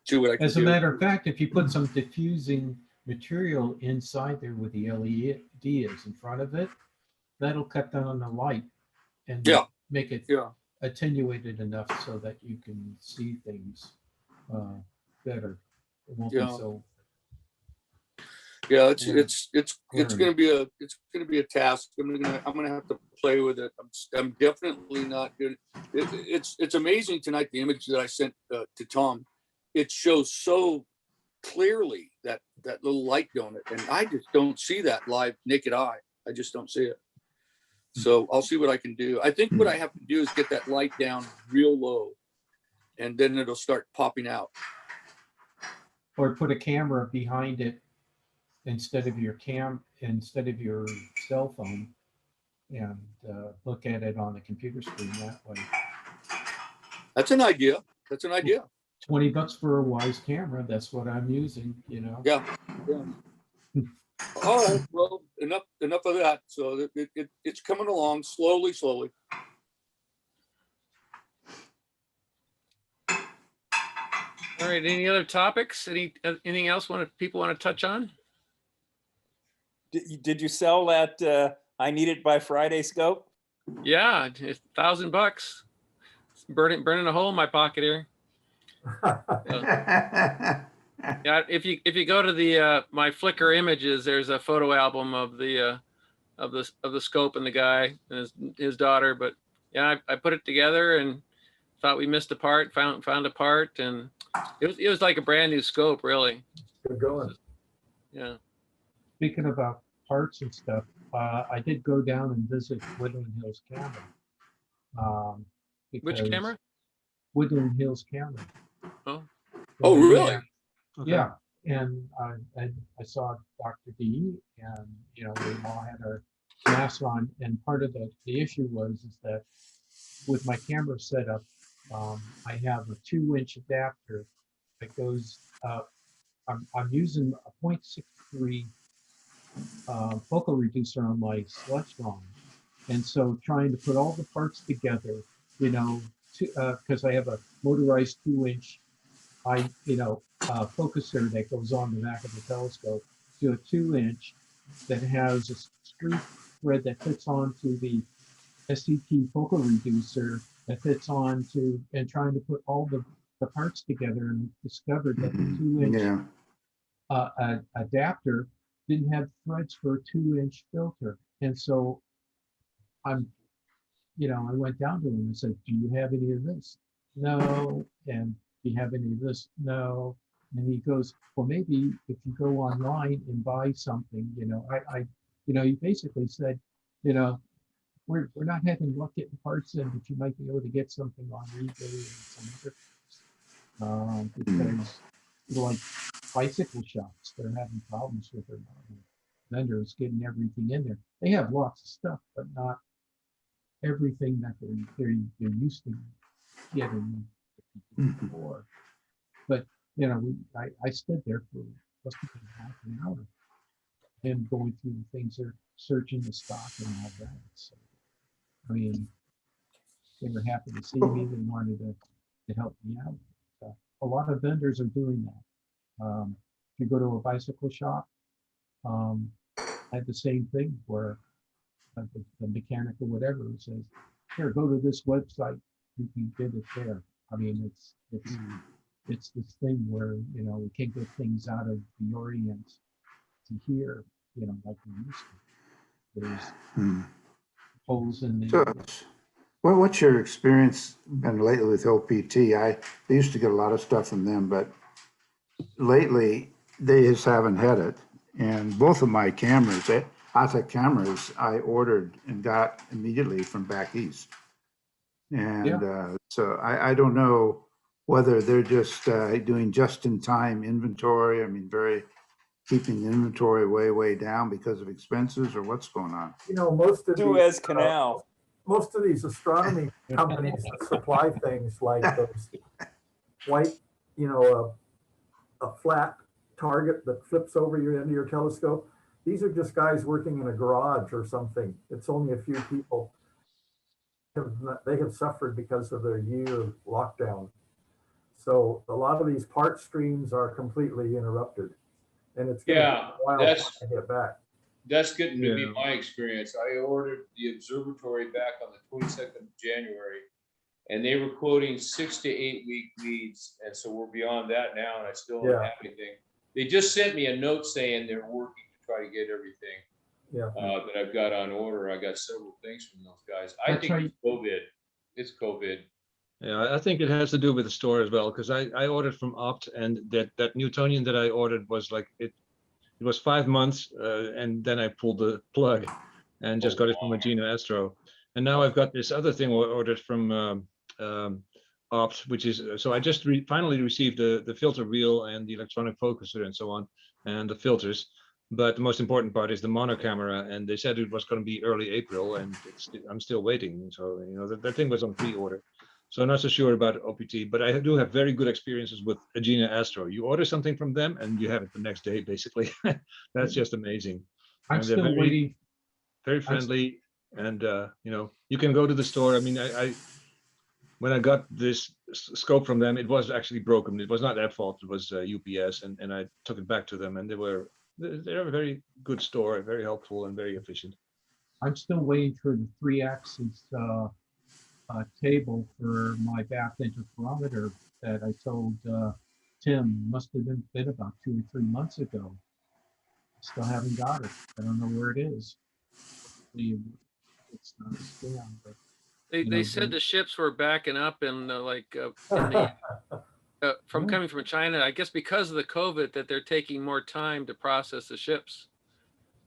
See what I can do. As a matter of fact, if you put some diffusing material inside there with the LED is in front of it, that'll cut down on the light and make it attenuated enough so that you can see things better. It won't be so. Yeah, it's going to be a task. I'm gonna have to play with it. I'm definitely not good. It's amazing tonight, the image that I sent to Tom. It shows so clearly that little light donut, and I just don't see that live naked eye. I just don't see it. So I'll see what I can do. I think what I have to do is get that light down real low, and then it'll start popping out. Or put a camera behind it instead of your cell phone, and look at it on the computer screen that way. That's an idea. That's an idea. $20 for a wise camera. That's what I'm using, you know. Yeah. All right. Well, enough of that. So it's coming along slowly. All right, any other topics? Anything else people want to touch on? Did you sell that I need it by Friday scope? Yeah, it's $1,000. It's burning a hole in my pocket here. Yeah, if you go to the my Flickr images, there's a photo album of the scope and the guy and his daughter. But yeah, I put it together and thought we missed a part, found a part, and it was like a brand new scope, really. Good going. Yeah. Speaking about parts and stuff, I did go down and visit Woodland Hills Camera. Which camera? Woodland Hills Camera. Oh. Oh, really? Okay. Yeah, and I saw Dr. D, and you know we all had our masks on. And part of the issue is that with my camera setup, I have a 2-inch adapter that goes. I'm using a 0.63 focal reducer on my Celestron, and so trying to put all the parts together, you know, because I have a motorized 2-inch. Focuser that goes on the back of the telescope to a 2-inch that has a street thread that fits onto the SCT focal reducer that fits onto, and trying to put all the parts together, and discovered that the 2-inch adapter didn't have threads for a 2-inch filter. And so I went down to him and said, do you have any of this? No. And do you have any of this? No. And he goes, well, maybe if you go online and buy something, he basically said, we're not having luck getting parts in, but you might be able to get something on eBay and some other because like bicycle shops, they're having problems with their vendors getting everything in there. They have lots of stuff, but not everything that they're used to getting before. But I stood there for must have been half an hour, him going through the things, they're searching the stock and all that. So, I mean, they were happy to see me. They wanted to help me out. A lot of vendors are doing that. If you go to a bicycle shop, I had the same thing where the mechanic or whatever says, here, go to this website, you can get it there. I mean, it's this thing where, we can't get things out of the Orient to here, like we used to. There's holes in the... So, well, what's your experience been lately with OPT? I used to get a lot of stuff from them, but lately they just haven't had it. And both of my cameras, Autoguider cameras, I ordered and got immediately from back east. And so I don't know whether they're just doing just-in-time inventory. I mean, keeping the inventory way down because of expenses, or what's going on? Most of Suez Canal. Most of these astronomy companies that supply things like those white, a flat target that flips over your end of your telescope. These are just guys working in a garage or something. It's only a few people. They have suffered because of their year of lockdown. So a lot of these part streams are completely interrupted, and it's going to take a while to get back. That's getting to be my experience. I ordered the observatory back on the 22nd of January, and they were quoting 6 to 8 week leads. And so we're beyond that now, and I still don't have anything. They just sent me a note saying they're working to try to get everything that I've got on order. I got several things from those guys. I think it's COVID. It's COVID. Yeah, I think it has to do with the store as well, because I ordered from Opt, and that Newtonian that I ordered was like it was 5 months, and then I pulled the plug. and just got it from Agena Astro. And now I've got this other thing ordered from Opt, which is, so I just finally received the filter wheel and the electronic focuser and so on, and the filters. But the most important part is the mono camera, and they said it was going to be early April, and I'm still waiting. So, you know, that thing was on pre-order. So I'm not so sure about OPT, but I do have very good experiences with Agena Astro. You order something from them and you have it the next day, basically. That's just amazing. I'm And they're still waiting. very friendly, and you know, you can go to the store. I mean, I when I got this scope from them, it was actually broken. It was not their fault. It was UPS, and I took it back to them, and they're a very good store, very helpful and very efficient. I'm still waiting for the 3-axis table for my bath interferometer that I told Tim must have been about 2 or 3 months ago. Still haven't got it. I don't know where it is. Hopefully it's not a scam, but They said the ships were backing up and from coming from China, I guess because of the COVID, that they're taking more time to process the ships.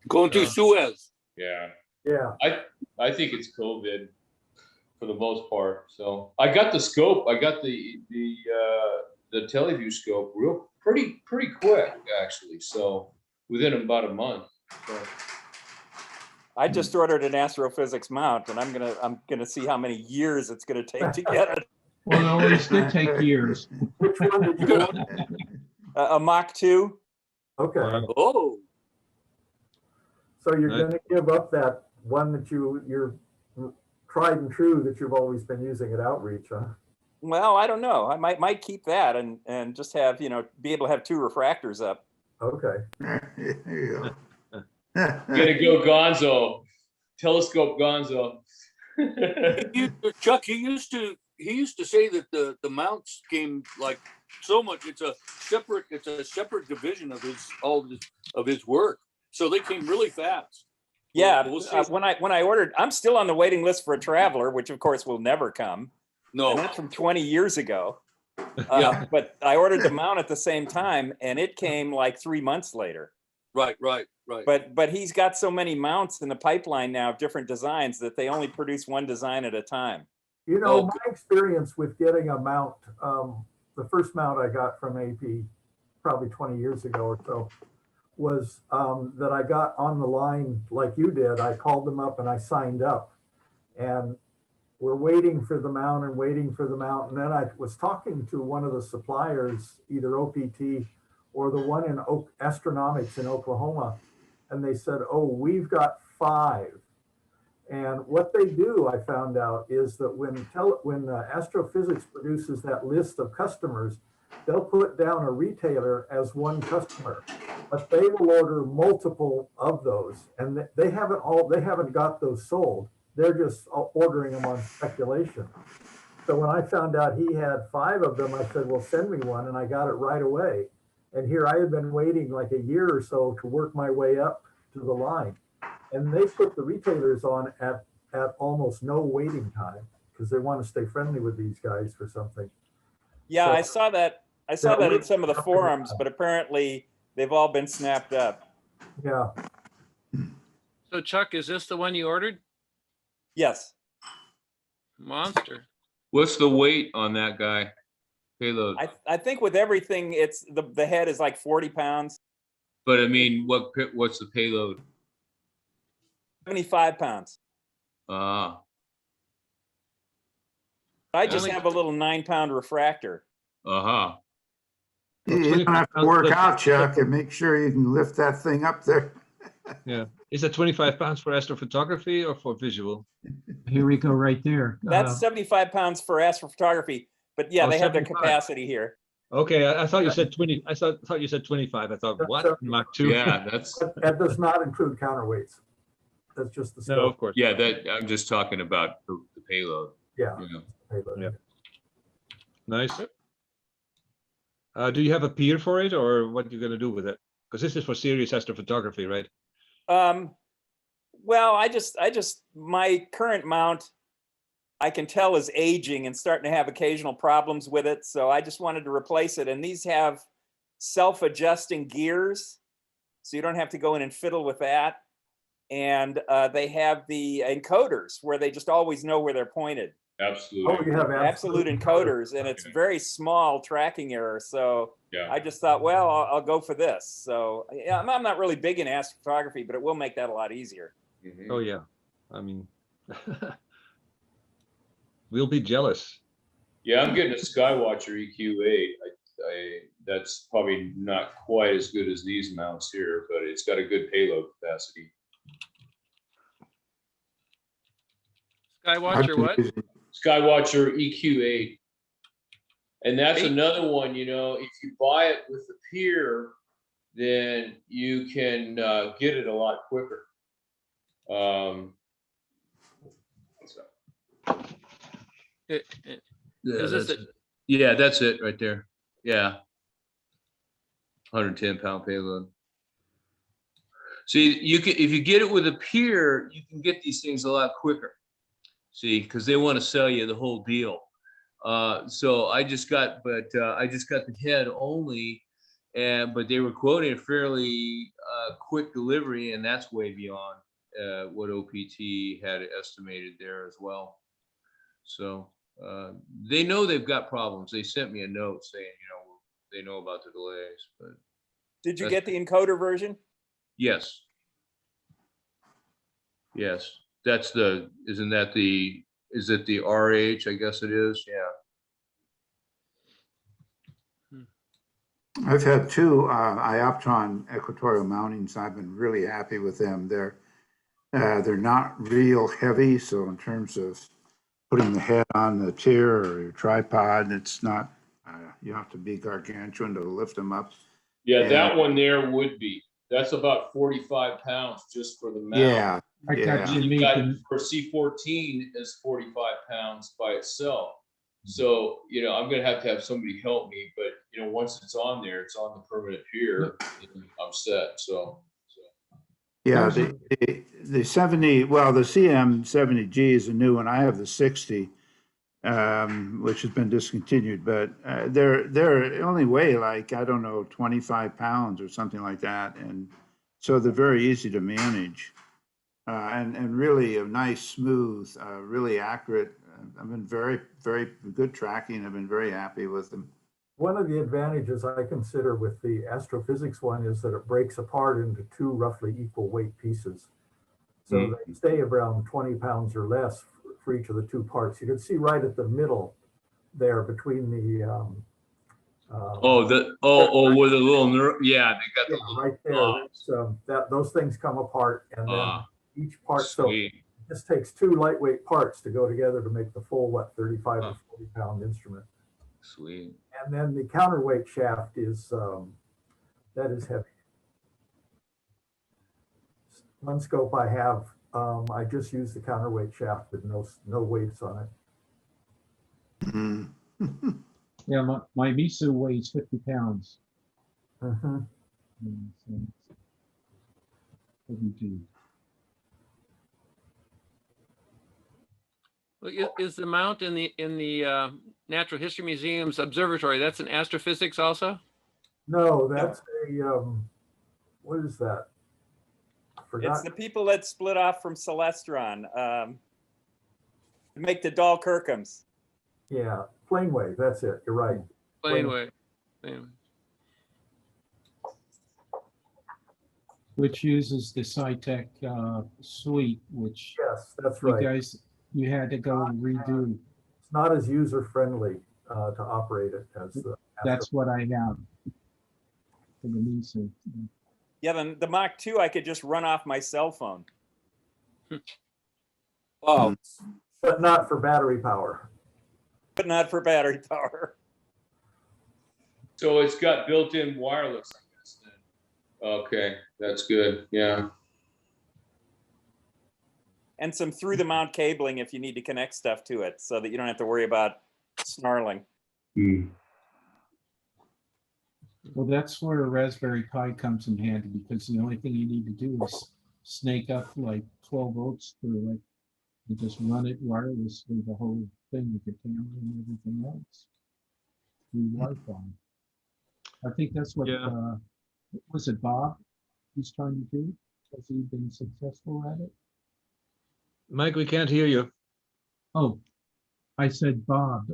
Going through Suez. Yeah. Yeah. I think it's COVID for the most part. So I got the scope. I got the Televue scope pretty quick actually. So within about a month. So. I just ordered an astrophysics mount, and I'm gonna see how many years it's gonna take to get it. well, it always did take years. Which one did you get? A Mach 2. Okay, Oh, so you're gonna give up that one that you're tried and true that you've always been using at Outreach, huh? Well, I don't know. I might keep that and just have, you know, be able to have 2 refractors up. Okay. There you go. Gotta go Gonzo. Telescope Gonzo. Chuck, he used to say that the mounts came like so much. It's a separate division of his work. So they came really fast. Yeah, We'll see. when I ordered, I'm still on the waiting list for a Traveler, which of course will never come. No, And that's from 20 years ago. Yeah. But I ordered the mount at the same time, and it came like 3 months later. right. But he's got so many mounts in the pipeline now of different designs that they only produce one design at a time. You know, my experience with getting a mount, the first mount I got from AP probably 20 years ago or so, was that I got on the line like you did. I called them up and I signed up, and we're waiting for the mount and waiting for the mount. And then I was talking to one of the suppliers, either OPT or the one in Astronomics in Oklahoma. And they said, oh, we've got 5. And what they do, I found out, is that when Astrophysics produces that list of customers, they'll put down a retailer as one customer, but they will order multiple of those, and they haven't got those sold. They're just ordering them on speculation. So when I found out he had 5 of them, I said, well, send me one, and I got it right away. And here I had been waiting like a year or so to work my way up to the line. And they put the retailers on at almost no waiting time because they want to stay friendly with these guys for something. Yeah, So- I saw that in some of the forums, but apparently they've all been snapped up. Yeah, So Chuck, is this the one you ordered? Yes. Monster. What's the weight on that guy? Payload. I think with everything, it's the head is like 40 pounds, But I mean, what's the payload? 75 pounds. Ah, I just Only- have a little 9-pound refractor. uh-huh. You don't have to work out, Chuck, and make sure you can lift that thing up there. Yeah. Is that 25 pounds for astrophotography or for visual? Here we go right there. That's 75 pounds for astrophotography, but yeah, Oh, they have their 75. capacity here. Okay, I thought you said 20. I thought you said 25. I thought, what? Mach 2? Yeah, that's, but that does not include counterweights. That's just the No, stuff. of course. yeah, that, I'm just talking about the payload. Yeah. You know. Payload. Yeah. Nice. Do you have a peer for it, or what are you going to do with it? Because this is for serious astrophotography, right? Well, I just my current mount, I can tell is aging and starting to have occasional problems with it. So I just wanted to replace it. And these have self-adjusting gears, so you don't have to go in and fiddle with that. and they have the encoders where they just always know where they're pointed. Absolutely. Oh, you have Absolute encoders, and it's very small tracking error. So Yeah. I just thought, well, I'll go for this. So yeah, I'm not really big in astrophotography, but it will make that a lot easier. Mhm. Oh yeah, I mean, we'll be jealous. Yeah, I'm getting a Skywatcher EQ8. That's probably not quite as good as these mounts here, but it's got a good payload capacity. Skywatcher what? Skywatcher EQ8. And that's 8? another one, you know, if you buy it with the pier, then you can get it a lot quicker. Is this it? Yeah, that's it right there. Yeah. 110-pound payload. See, you can, if you get it with a pier, you can get these things a lot quicker. See, because they want to sell you the whole deal. So I just got the head only, but they were quoting a fairly quick delivery, and that's way beyond what OPT had estimated there as well. So they know they've got problems. They sent me a note saying, you know, they know about the delays. But Did you get the encoder version? yes, yes, that's the. Isn't that the? Is it the RH? I guess it is. Yeah. I've had two Ioptron equatorial mountings. I've been really happy with them. They're not real heavy, so in terms of putting the head on the tier or your tripod, it's not. You have to be gargantuan to lift them up. Yeah, And- that one there would be. That's about 45 pounds just for the mount. Yeah, I got yeah. you You got making, for C14 is 45 pounds by itself. So, you know, I'm gonna have to have somebody help me, but you know, once it's on there, it's on the permanent pier, and I'm set. So Yeah, the 70, well, the CM70G is a new one. I have the 60, which has been discontinued, but they're only weigh like, I don't know, 25 pounds or something like that. And so they're very easy to manage and really a nice, smooth, really accurate. I've been very, very good tracking. I've been very happy with them. One of the advantages I consider with the astrophysics one is that it breaks apart into two roughly equal weight pieces. So they stay around 20 pounds or less for each of the two parts. You can see right at the middle there between the where the little nerve, yeah, they got the little right there. knobs. So those things come apart, and then each part. So Sweet. it just takes two lightweight parts to go together to make the full 35 or 40 pound instrument. Sweet. And then the counterweight shaft is that is heavy. One scope I have, I just use the counterweight shaft with no weights on it. Mm-hmm. yeah, my Misu weighs 50 pounds. Mm-hmm. So, 72. Well, is the mount in the Natural History Museum's observatory? That's an astrophysics also. No, that's a what is that? I forgot. It's the people that split off from Celestron to make the Dahl Kirkhams. Yeah, Planeway. That's it. You're right. Planeway. Which uses the SciTech suite, which Yes, that's you right. guys, you had to go and redo. It's not as user friendly to operate it as the. That's what I have for the Misu. Yeah, the Mach 2 I could just run off my cell phone. Wow. But not for battery power. But not for battery power. So it's got built-in wireless, I guess, then. Okay, that's good. Yeah. And some through the mount cabling if you need to connect stuff to it so that you don't have to worry about snarling. Well, that's where a Raspberry Pi comes in handy, because the only thing you need to do is snake up like 12 volts through it and just run it wirelessly, the whole thing with your camera and everything else through Wi-Fi. I think that's what, was it Bob he's trying to do? Has he been successful at it? Mike, we can't hear you. Oh, I said Bob,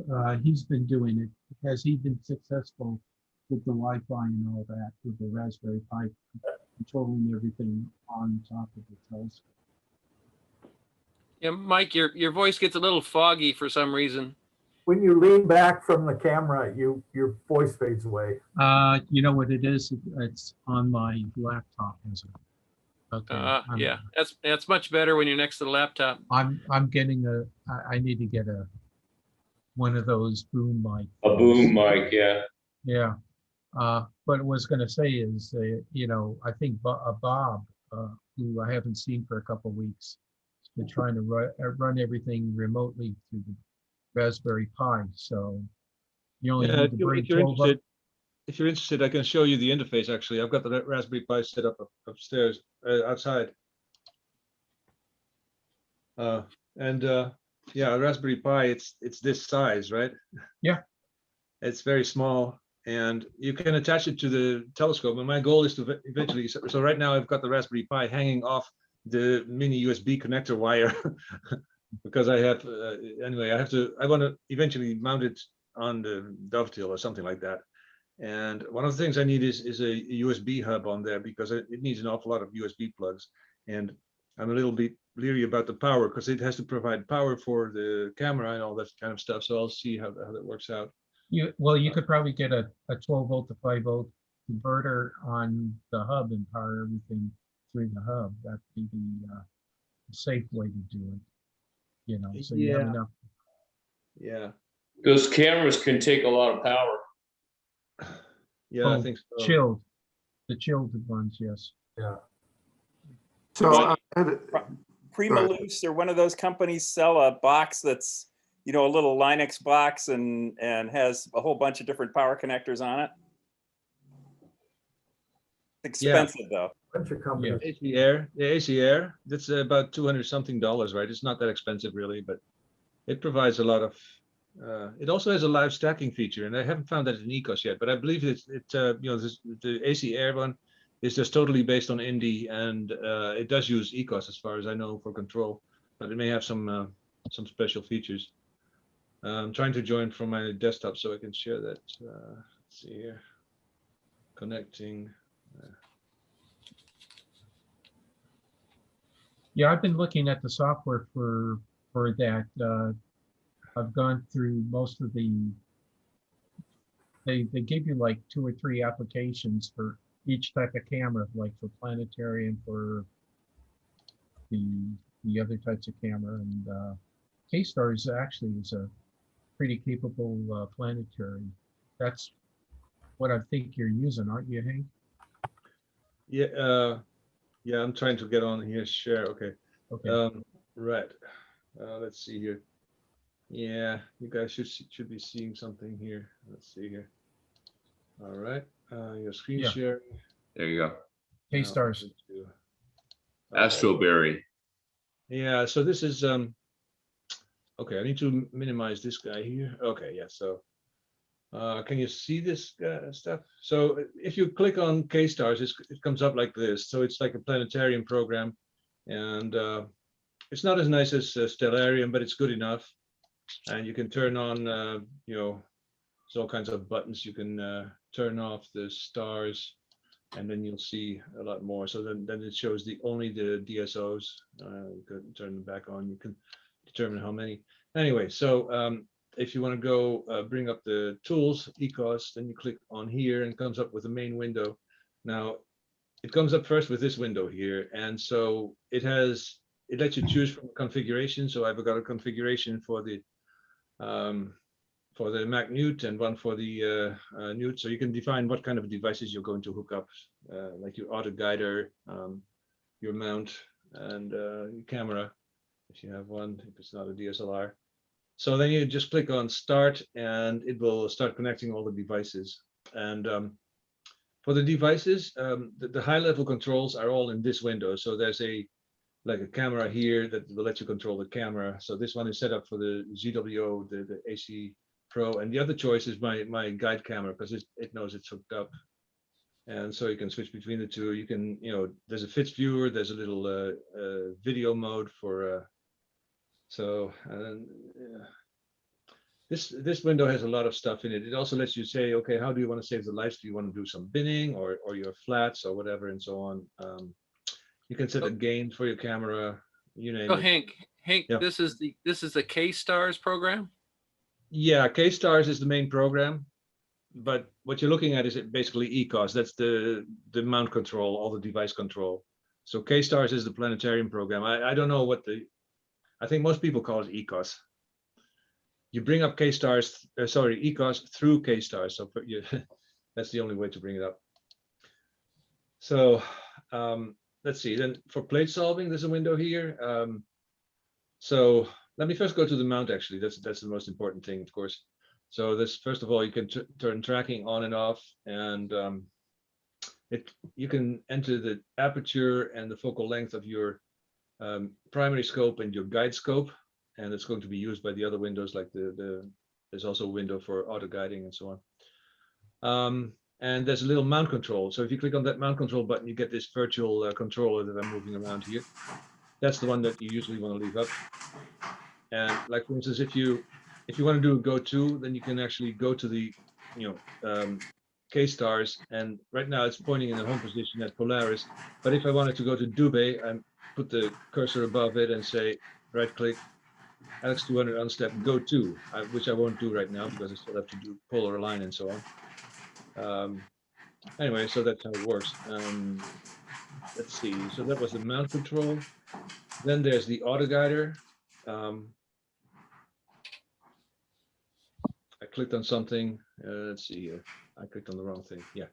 he's been doing it. Has he been successful with the Wi-Fi and all that, with the Raspberry Pi controlling everything on top of the telescope? Yeah, Mike, your voice gets a little foggy for some reason. When you lean back from the camera, your voice fades away. You know what it is? It's on my laptop. Okay. Yeah, that's much better when you're next to the laptop. I'm getting I need to get one of those boom mic. A boom mic, yeah. Yeah. What I was going to say is, you know, I think Bob, who I haven't seen for a couple of weeks, has been trying to run everything remotely through the Raspberry Pi. So you only need to bring 12 up. If you're interested, I can show you the interface. Actually, I've got the Raspberry Pi set up upstairs, outside. Yeah, Raspberry Pi, it's this size, right? Yeah. It's very small, and you can attach it to the telescope. And my goal is to eventually. So right now, I've got the Raspberry Pi hanging off the mini USB connector wire because I have anyway. I want to eventually mount it on the dovetail or something like that. And one of the things I need is a USB hub on there because it needs an awful lot of USB plugs. And I'm a little bit leery about the power because it has to provide power for the camera and all that kind of stuff. So I'll see how that works out. You could probably get a 12 volt to 5 volt converter on the hub and power everything through the hub. That'd be the safe way to do it. You know, so you have enough. Yeah. Those cameras can take a lot of power. Yeah, I think so. Chilled. The chilled ones, yes. Yeah. So Primaloops or one of those companies sell a box that's, you know, a little Linux box and has a whole bunch of different power connectors on it. It's expensive though. Bunch of companies. AC Air, the AC Air, that's about $200 something, right? It's not that expensive really, but it provides a lot of. It also has a live stacking feature, and I haven't found that in Ekos yet. But I believe you know, the AC Air one is just totally based on Indy, and it does use Ekos as far as I know for control, but it may have some special features. I'm trying to join from my desktop so I can share that. Let's see here, connecting. Yeah, I've been looking at the software for that. I've gone through most of the. They give you like 2 or 3 applications for each type of camera, like for planetary and for the other types of camera. And K-Star is actually a pretty capable planetary. That's what I think you're using, aren't you, Henk? Yeah, yeah. I'm trying to get on here. Share. Okay. Okay. Right. Let's see here. Yeah, you guys should be seeing something here. Let's see here. All right. Your screen share. There you go. K-Stars. Astroberry. Yeah. So this is okay. I need to minimize this guy here. Okay. Yeah. So can you see this stuff? So if you click on K-Stars, it comes up like this. So it's like a planetarium program, and it's not as nice as Stellarium, but it's good enough. And you can turn on, you know, there's all kinds of buttons. You can turn off the stars, and then you'll see a lot more. So then it shows only the DSOs. You can turn them back on. You can determine how many. Anyway, so if you want to go bring up the tools, Ekos, then you click on here and it comes up with the main window. Now, it comes up first with this window here. And so it lets you choose from a configuration. So I've got a configuration for the Mac Newt and one for the Newt. So you can define what kind of devices you're going to hook up, like your Autoguider, your mount, and your camera, if you have one, if it's not a DSLR. So then you just click on Start, and it will start connecting all the devices. And for the devices, the high-level controls are all in this window. So there's like a camera here that will let you control the camera. So this one is set up for the ZWO, the AC Pro, and the other choice is my guide camera because it knows it's hooked up. And so you can switch between the two. You can, there's a fits viewer, there's a little video mode for, this window has a lot of stuff in it. It also lets you say, okay, how do you want to save the lights? Do you want to do some binning or your flats or whatever and so on? You can set a gain for your camera, you name So it. Henk, Yeah. this is the K-Stars program? Yeah, K-Stars is the main program, but what you're looking at is basically Ekos. That's the mount control, all the device control. So K-Stars is the planetarium program. I don't know I think most people call it Ekos. You bring up K-Stars, Ekos through K-Stars. So that's the only way to bring it up. So let's see. Then for plate solving, there's a window here. So let me first go to the mount. Actually, that's the most important thing, of course. So this, first of all, you can turn tracking on and off, and you can enter the aperture and the focal length of your primary scope and your guide scope, and it's going to be used by the other windows, like there's also a window for auto guiding and so on. And there's a little mount control. So if you click on that mount control button, you get this virtual controller that I'm moving around here. That's the one that you usually want to leave up. And like, for instance, if you want to do a go-to, then you can actually go to the K-Stars, and right now it's pointing in the home position at Polaris. But if I wanted to go to Dubhe, I put the cursor above it and say right-click, Alex 200 unstep go-to, which I won't do right now because I still have to do polar align and so on. Anyway, so that's how it works. Let's see. So that was the mount control. Then there's the Autoguider. I clicked on something. Let's see here. I clicked on the wrong thing. Yeah.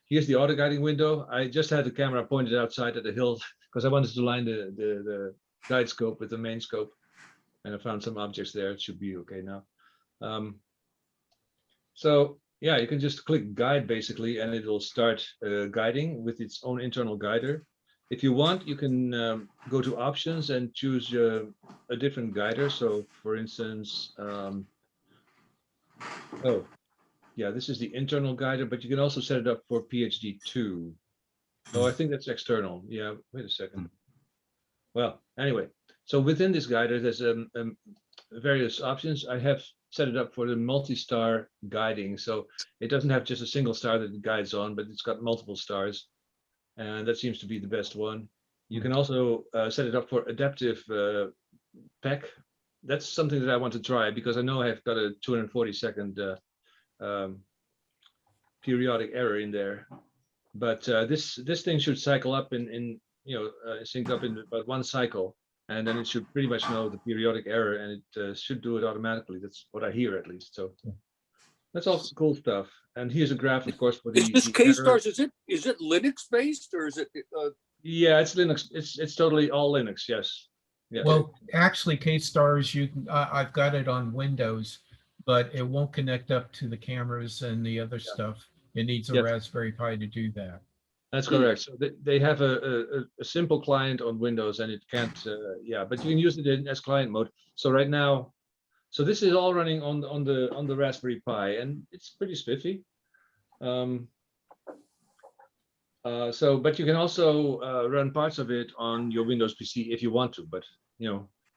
Here's the auto guiding window. I just had the camera pointed outside at the hill because I wanted to line the guide scope with the main scope, and I found some objects there. It should be okay now. So yeah, you can just click guide basically, and it will start guiding with its own internal guider. If you want, you can go to options and choose a different guider. So for instance, oh, yeah, this is the internal guider, but you can also set it up for PhD2. Oh, I think that's external. Yeah, wait a second. Well, anyway, so within this guider, there's various options. I have set it up for the multi-star guiding. So it doesn't have just a single star that it guides on, but it's got multiple stars. And that seems to be the best one. You can also set it up for adaptive PEC. That's something that I want to try because I know I've got a 240-second periodic error in there. But this thing should cycle up sync up in about one cycle, and then it should pretty much know the periodic error, and it should do it automatically. That's what I hear, at least. So that's all cool stuff. And here's a graph, of course, for the. Is this K-Stars? Is it Linux based or is it? Yeah, it's Linux. It's totally all Linux. Yes. Yeah. Well, actually, K-Stars, I've got it on Windows, but it won't connect up to the cameras and the other stuff. It needs a Raspberry Pi to do that. That's correct. So they have a simple client on Windows, and it can't. But you can use it as client mode. So right now, so this is all running on the Raspberry Pi, and it's pretty spiffy. But you can also run parts of it on your Windows PC if you want to. But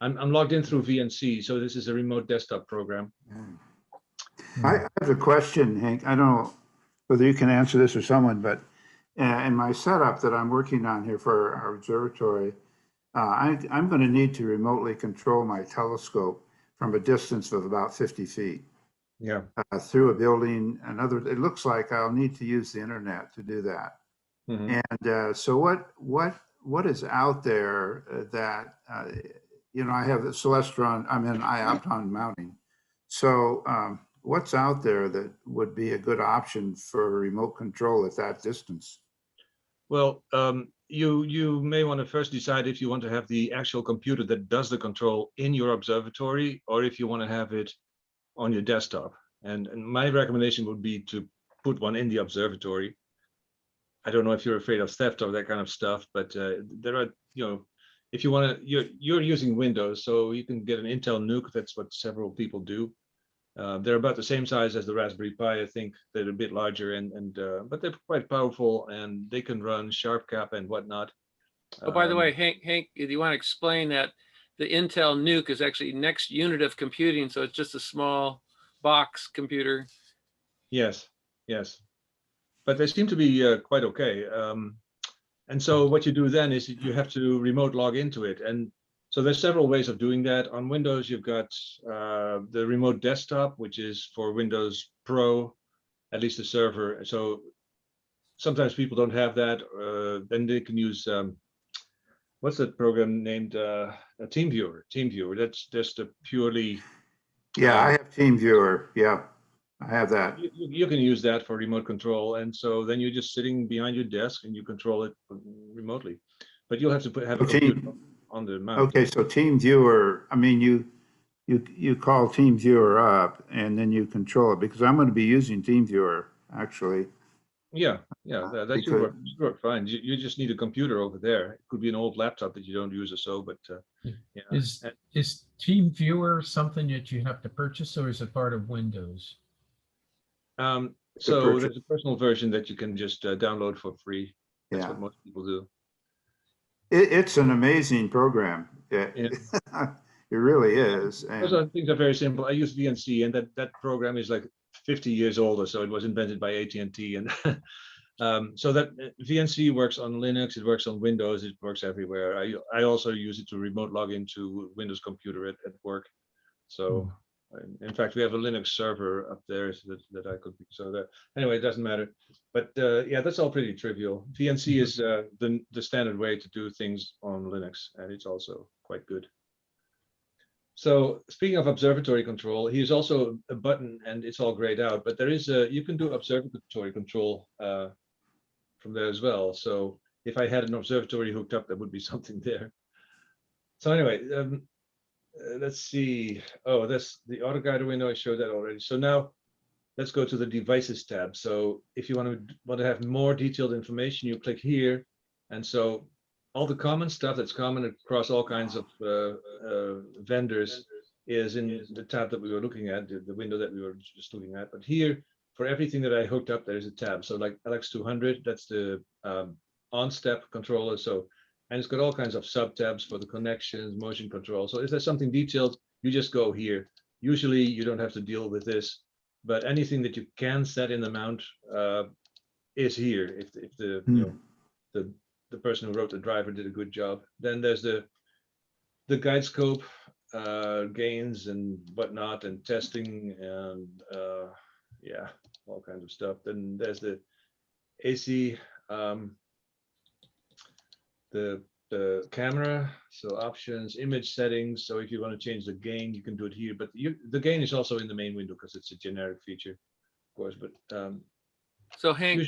I'm logged in through VNC, so this is a remote desktop program. I have a question, Henk. I don't know whether you can answer this or someone, but in my setup that I'm working on here for our observatory, I'm going to need to remotely control my telescope from a distance of about 50 feet. Yeah. Through a building, it looks like I'll need to use the internet to do that. Mm-hmm. And so what is out there that, I have the Celestron, I'm in Iopton mounting. So what's out there that would be a good option for remote control at that distance? Well, you may want to first decide if you want to have the actual computer that does the control in your observatory, or if you want to have it on your desktop. And my recommendation would be to put one in the observatory. I don't know if you're afraid of theft or that kind of stuff, but there are, if you want to, you're using Windows, so you can get an Intel NUC. That's what several people do. They're about the same size as the Raspberry Pi. I think they're a bit larger, but they're quite powerful, and they can run SharpCap and whatnot. Oh, by the way, Hank, do you want to explain that the Intel Nuke is actually next unit of computing, so it's just a small box computer. Yes, yes, but they seem to be quite okay. And so what you do then is you have to remote log into it. And so there's several ways of doing that. On Windows, you've got the remote desktop, which is for Windows Pro, at least the server. So sometimes people don't have that. Then they can use, what's that program named? TeamViewer. TeamViewer, that's just a purely... Yeah, I have TeamViewer. Yeah, I have that. You can use that for remote control, and so then you're just sitting behind your desk and you control it remotely. But you'll have to have a computer on the mount. Okay, so TeamViewer. I mean, you call TeamViewer up and then you control it, because I'm going to be using TeamViewer actually. Yeah, that should work fine. You just need a computer over there. It could be an old laptop that you don't use or so, but yeah. Is TeamViewer something that you have to purchase, or is it part of Windows? So there's a personal version that you can just download for free. That's what most people do. It's an amazing program. It really is. And those things are very simple. I use VNC, and that program is like 50 years older, so it was invented by AT&T, and so that VNC works on Linux, it works on Windows, it works everywhere. I also use it to remote log into Windows computer at work. So in fact, we have a Linux server up there that I could be, so that anyway, it doesn't matter. But yeah, that's all pretty trivial. VNC is the standard way to do things on Linux, and it's also quite good. So speaking of observatory control, here's also a button, and it's all grayed out, but there is you can do observatory control from there as well. So if I had an observatory hooked up, there would be something there. So anyway, let's see. Oh, that's the Autoguider window. I showed that already. So now let's go to the devices tab. So if you want to have more detailed information, you click here. And so all the common stuff that's common across all kinds of vendors is in the tab that we were looking at, the window that we were just looking at. But here, for everything that I hooked up, there's a tab. So like LX200, that's the on-step controller. So, and it's got all kinds of sub-tabs for the connections, motion control. So if there's something detailed, you just go here. Usually you don't have to deal with this, but anything that you can set in the mount is here. If the you know, the person who wrote the driver did a good job. Then there's the guide scope, gains and whatnot, and testing, and yeah, all kinds of stuff. Then there's the AC, the camera, so options, image settings. So if you want to change the gain, you can do it here. But the gain is also in the main window because it's a generic feature, of course. But so Hank,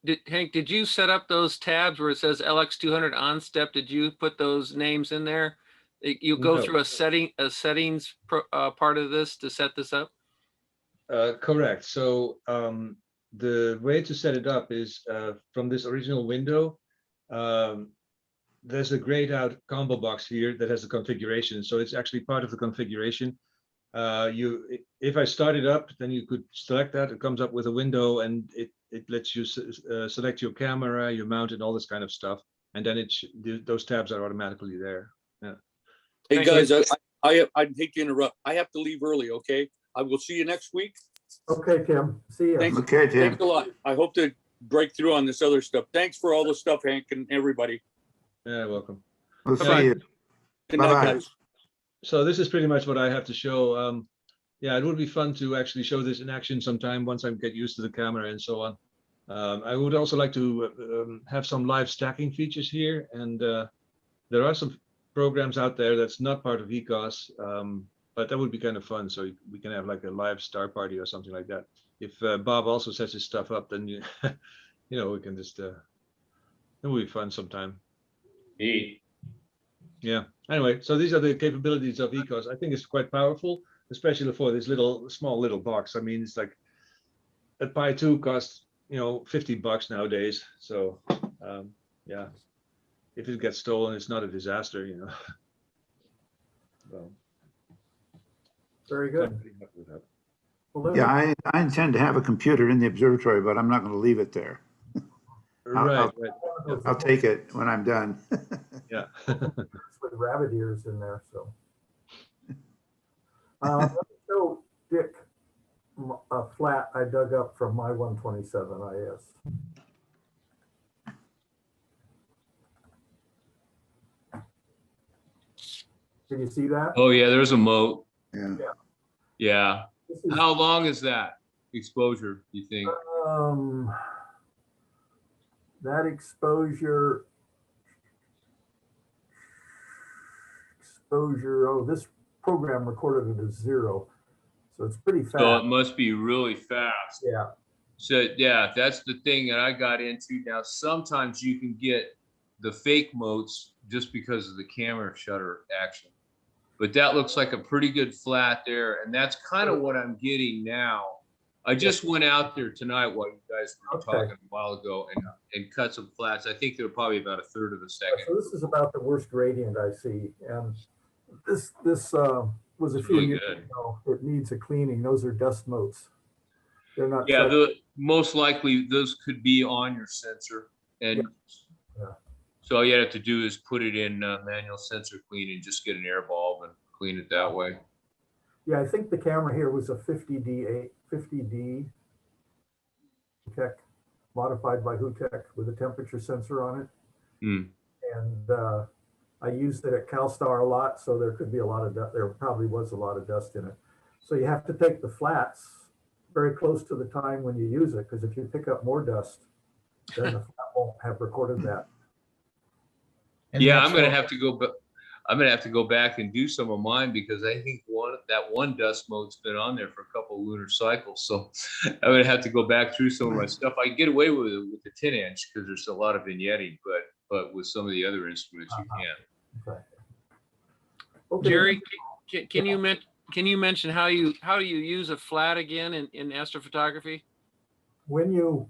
did you set up those tabs where it says LX200 on step? Did you put those names in there? You go through a settings part of this to set this up? Correct. So the way to set it up is from this original window. There's a grayed out combo box here that has the configuration. So it's actually part of the configuration. If I start it up, then you could select that. It comes up with a window, and it lets you select your camera, your mount, and all this kind of stuff. And then those tabs are automatically there. Yeah. Hey guys, I hate to interrupt. I have to leave early. Okay, I will see you next week. Okay, Tim. See you. Thanks. Okay, Tim. Thanks a lot. I hope to break through on this other stuff. Thanks for all the stuff, Hank, and everybody. Yeah, welcome. We'll see you. Good night, Bye-bye. guys. So this is pretty much what I have to show. Yeah, it would be fun to actually show this in action sometime once I get used to the camera and so on. I would also like to have some live stacking features here, and there are some programs out there that's not part of Ekos, but that would be kind of fun. So we can have like a live star party or something like that. If Bob also sets his stuff up, then you know, we can just it would be fun sometime. Yeah. Anyway, so these are the capabilities of Ekos. I think it's quite powerful, especially for this small little box. I mean, it's like a Pi 2 costs, you know, $50 nowadays. So yeah, if it gets stolen, it's not a disaster, you know. So. Very So I'm good. pretty happy with that. Well, let me- Yeah, I intend to have a computer in the observatory, but I'm not going to leave it there. Right, right. I'll take it when I'm done. Yeah. with rabbit ears in there, so. Let me show Dick a flat I dug up from my 127is. Can you see that? Oh, yeah, there's a mote. Yeah. Yeah. This is, How long is that exposure, you think? that exposure, oh, this program recorded it as 0. So it's pretty So it fast. must be really fast. Yeah. So yeah, that's the thing that I got into. Now, sometimes you can get the fake motes just because of the camera shutter action. But that looks like a pretty good flat there. And that's kind of what I'm getting now. I just went out there tonight while you guys were talking a while ago and cut some flats. I think they were probably about 1/3 of a second. So this is about the worst gradient I see. And this was a It's few really years good. ago. It needs a cleaning. Those are dust motes. They're not. Yeah, fresh. most likely those could be on your sensor. And Yeah. so all you have to do is put it in manual sensor clean and just get an air bulb and clean it that way. Yeah, I think the camera here was a 50D Tech, modified by Hutech with a temperature sensor on it. Hmm. And I used it at CalStar a lot, so there could be a lot of dust. There probably was a lot of dust in it. So you have to take the flats very close to the time when you use it, because if you pick up more dust, then the flat won't have recorded that. And Yeah, that's I'm gonna what- have to go. I'm gonna have to go back and do some of mine because I think one dust mote's been on there for a couple of lunar cycles. So I'm gonna have to go back through some of my stuff. I get away with it with the 10-inch because there's a lot of vignetting, but with some of the other instruments you can't. Okay. Okay. Jerry, can you mention how you use a flat again in astrophotography? When you,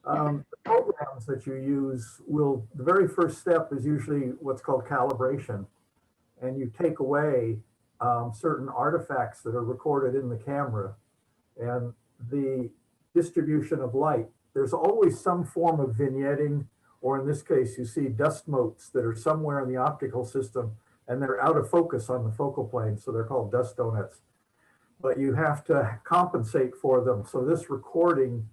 the programs that you use the very first step is usually what's called calibration. And you take away certain artifacts that are recorded in the camera and the distribution of light. There's always some form of vignetting, or in this case, you see dust motes that are somewhere in the optical system and they're out of focus on the focal plane. So they're called dust donuts. But you have to compensate for them. So this recording,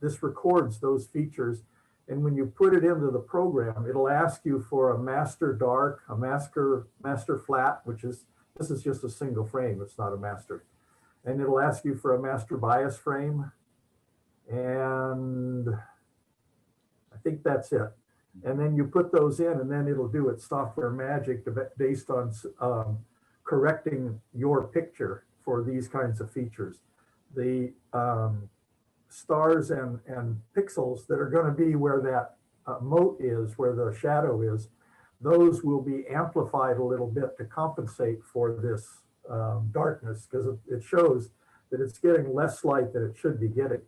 this records those features. And when you put it into the program, it'll ask you for a master dark, a master flat, this is just a single frame, it's not a master. And it'll ask you for a master bias frame. And I think that's it. And then you put those in and then it'll do its software magic based on correcting your picture for these kinds of features. The stars and pixels that are going to be where that mote is, where the shadow is, those will be amplified a little bit to compensate for this darkness, because it shows that it's getting less light than it should be getting.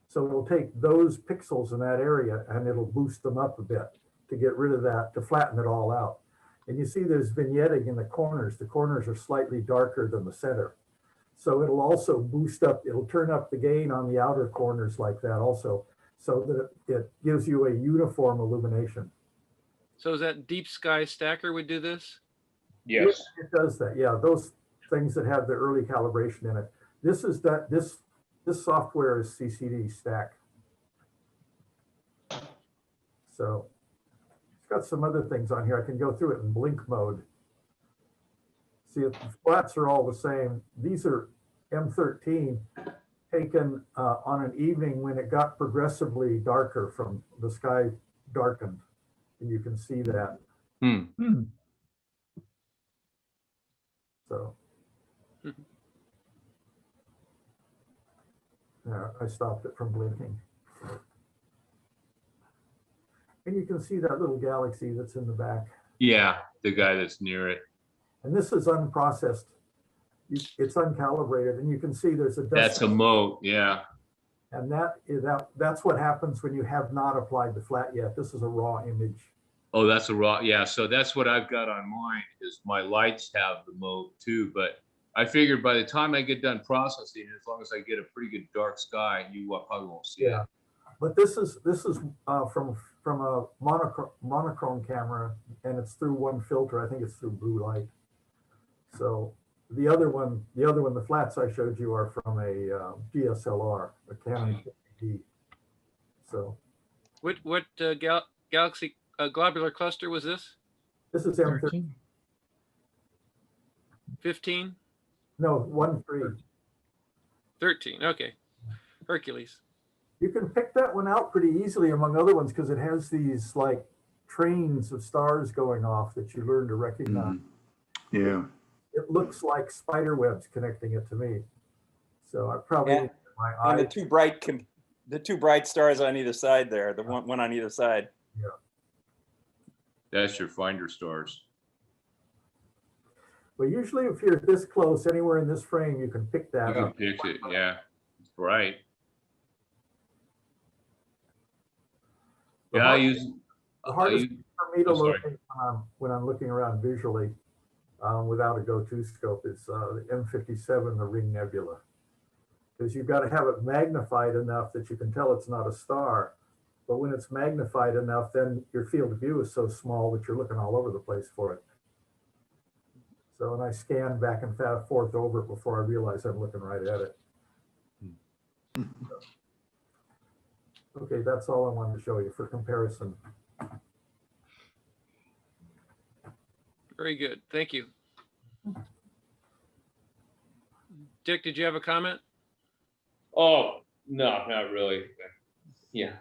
So it'll take those pixels in that area and it'll boost them up a bit to get rid of that, to flatten it all out. And you see there's vignetting in the corners. The corners are slightly darker than the center. So it'll also boost up, it'll turn up the gain on the outer corners like that also, so that it gives you a uniform illumination. So is that Deep Sky Stacker would do this? Yes. It does that, yeah, those things that have the early calibration in it. This is that, this software is CCD Stack. So it's got some other things on here. I can go through it in blink mode. See, the flats are all the same. These are M13 taken on an evening when it got progressively darker from the sky darkened. And you can see that. Hmm. So. Yeah, I stopped it from blinking. And you can see that little galaxy that's in the back. Yeah, the guy that's near it. And this is unprocessed. It's uncalibrated, and you can see there's a dust. That's a mote, yeah. And that's what happens when you have not applied the flat yet. This is a raw image. Oh, that's a raw, yeah. So that's what I've got on mine, is my lights have the mote too, but I figured by the time I get done processing, as long as I get a pretty good dark sky, you probably won't see it. But this is from a monochrome camera, and it's through one filter. I think it's through blue light. So the other one, the flats I showed you are from a DSLR, a Canon 50D. So What galaxy globular cluster was this? this is M13. 13. 15? No, 13. 13. Okay. Hercules. You can pick that one out pretty easily among other ones because it has these like trains of stars going off that you learn to recognize. Yeah. It looks like spider webs connecting it to me. So I probably And- my And eye. the two bright stars on either side there, the one on either side. That's your finder stars. But usually if you're this close, anywhere in this frame, you can pick that You up. picked it, yeah. It's bright. The Yeah, I hard- use. The I hardest use- for me to I'm sorry. locate when I'm looking around visually without a go-to scope is the M57 the Ring Nebula. Because you've got to have it magnified enough that you can tell it's not a star. But when it's magnified enough, then your field of view is so small that you're looking all over the place for it. So, and I scan back and forth over it before I realize I'm looking right at it. Okay, that's all I wanted to show you for comparison. Very good. Thank you. Dick, did you have a comment? Oh, no, not really. Yeah.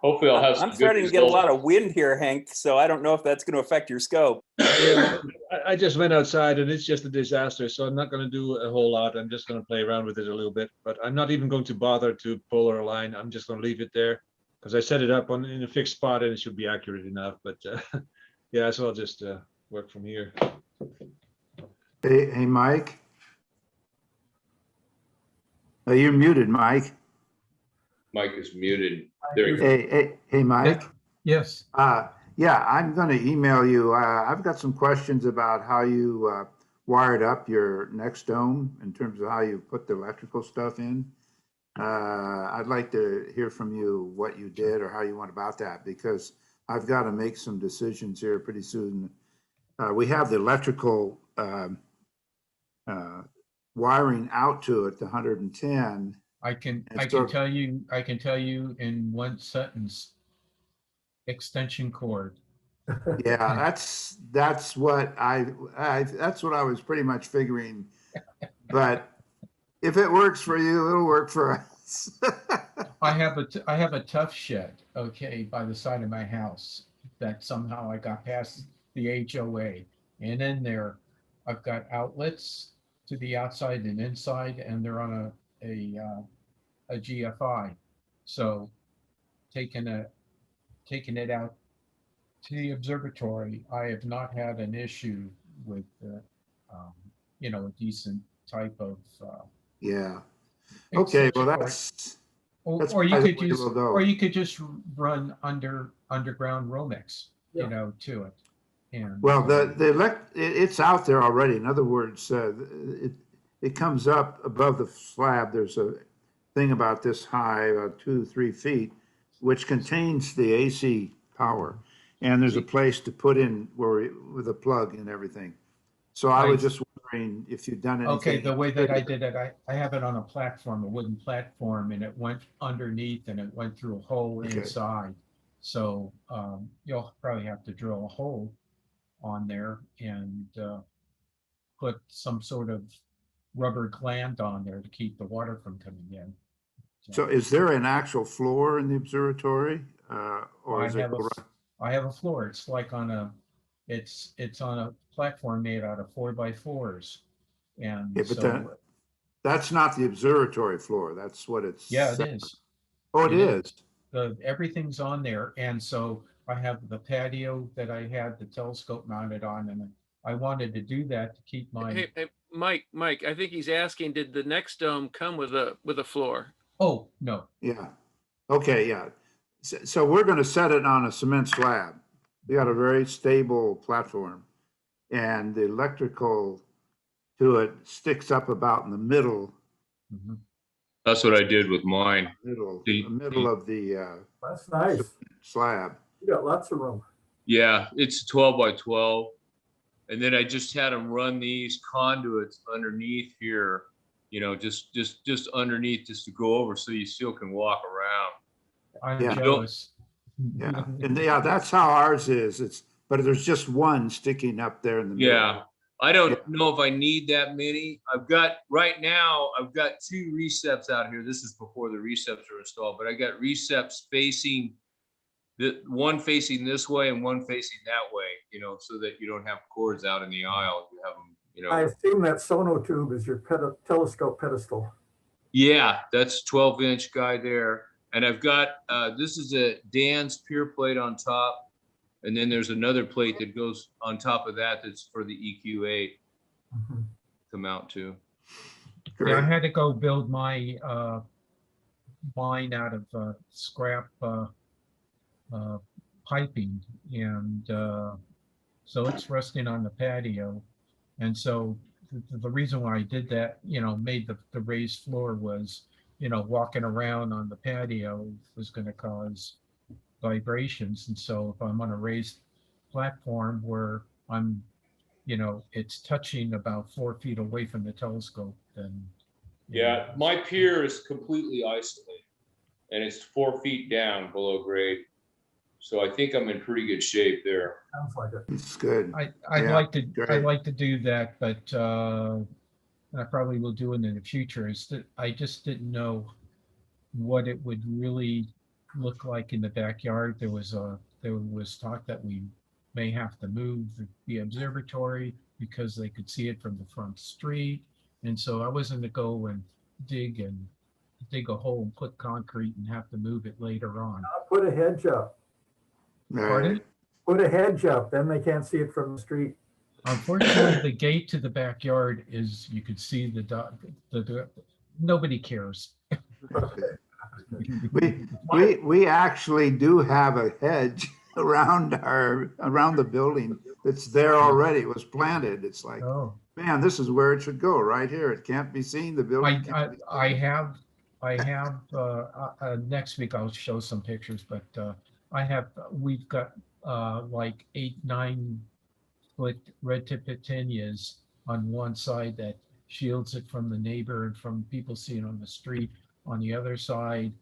Hopefully I'll have some I'm good starting to get a lot results. of wind here, Hank, so I don't know if that's going to affect your scope. I just went outside and it's just a disaster. So I'm not going to do a whole lot. I'm just going to play around with it a little bit, but I'm not even going to bother to polar align. I'm just going to leave it there because I set it up in a fixed spot and it should be accurate enough. But yeah, so I'll just work from here. Hey, Mike. You're muted, Mike. Mike is muted. There you go. Hey, Mike. Yes. Yeah, I'm going to email you. I've got some questions about how you wired up your next dome in terms of how you put the electrical stuff in. I'd like to hear from you what you did or how you went about that, because I've got to make some decisions here pretty soon. We have the electrical wiring out to it, the 110. I can And so- tell you in one sentence, extension cord. Yeah, that's what I was pretty much figuring. But if it works for you, it'll work for us. I have a tough shed, okay, by the side of my house that somehow I got past the HOA. And in there, I've got outlets to the outside and inside, and they're on a GFI. So taking it out to the observatory, I have not had an issue with, a decent type of. Yeah. Okay. Well, that's Or That's you probably could the way use, we'll go. or you could just run underground Romex, Yeah. to it. And well, it's out there already. In other words, it comes up above the slab. There's a thing about this high, about 2-3 feet, which contains the AC power, and there's a place to put in with a plug and everything. So I was just wondering if you'd done anything. Okay, the way that I did it, I have it on a platform, a wooden platform, and it went underneath and it went through a hole Okay. inside. So you'll probably have to drill a hole on there and put some sort of rubber gland on there to keep the water from coming in. So is there an actual floor in the observatory, or I is it? I have a floor. It's like it's on a platform made out of 4x4s. And Yeah, but that's not the observatory floor. That's what it's. yeah, it is. Oh, it is. Everything's on there. And so I have the patio that I had the telescope mounted on, and I wanted to do that to keep my. Hey, Mike, I think he's asking, did the next dome come with a floor? Oh, no. Yeah. Okay. Yeah. So we're going to set it on a cement slab. We got a very stable platform, and the electrical to it, sticks up about in the middle, Mhm. That's what I did with mine. the middle of the That's nice. slab. You got lots of room. Yeah, it's 12 by 12. And then I just had them run these conduits underneath here, you know, just underneath, just to go over so you still can walk around. I'm Yeah. jealous. Yeah, and yeah, that's how ours is. But there's just one sticking up there in the middle. Yeah, I don't know if I need that many. Right now, I've got 2 receps out here. This is before the receps are installed, but I got receps facing, one facing this way and one facing that way, you know, so that you don't have cords out in the aisle. You have them, you I know. assume that sonotube is your telescope pedestal. Yeah, that's 12-inch guy there. And I've got, this is a Dan's pier plate on top. And then there's another plate that goes on top of that that's for the EQ8 to mount to. Yeah, I had to go build my mine out of scrap piping, and so it's resting on the patio. And so the reason why I did that, you know, made the raised floor was, you know, walking around on the patio was going to cause vibrations. And so if I'm on a raised platform where I'm, you know, it's touching about 4 feet away from the telescope, then Yeah, my pier is completely isolated and it's 4 feet down below grade. So I think I'm in pretty good shape there. Sounds like it. It's good. I'd Yeah, like to great. do that, but and I probably will do it in the future. Is that I just didn't know what it would really look like in the backyard. There was talk that we may have to move the observatory because they could see it from the front street, and so I wasn't to go and dig a hole and put concrete and have to move it later on. Put a hedge up. Pardon? Put a hedge up, then they can't see it from the street. Unfortunately, the gate to the backyard is, you could see the dog, nobody cares. We actually do have a hedge around the building that's there already. It was planted. It's like, Oh, man, this is where it should go, right here. It can't be seen. The building. can't be seen. I have, next week I'll show some pictures, but we've got like 8-9 foot red tip petunias on one side that shields it from the neighbor and from people seeing on the street. On the other side,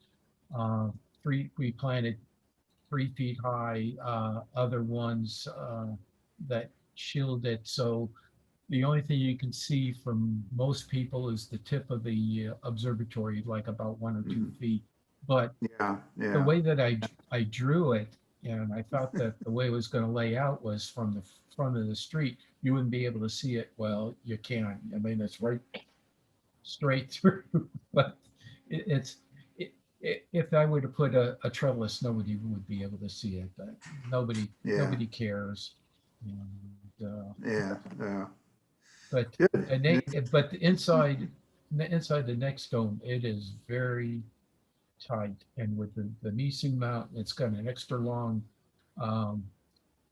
we planted 3 feet high, other ones that shield it. So the only thing you can see from most people is the tip of the observatory, like about 1 or 2 feet. But the way that I drew it, and I thought that the way it was going to lay out was from the front of the street, you wouldn't be able to see it. Well, you can. I mean, it's right straight through. But if I were to put a trellis, nobody would be able to see it. But nobody cares. Yeah. But but inside the next dome, it is very tight, and with the Nisu mount, it's got an extra long.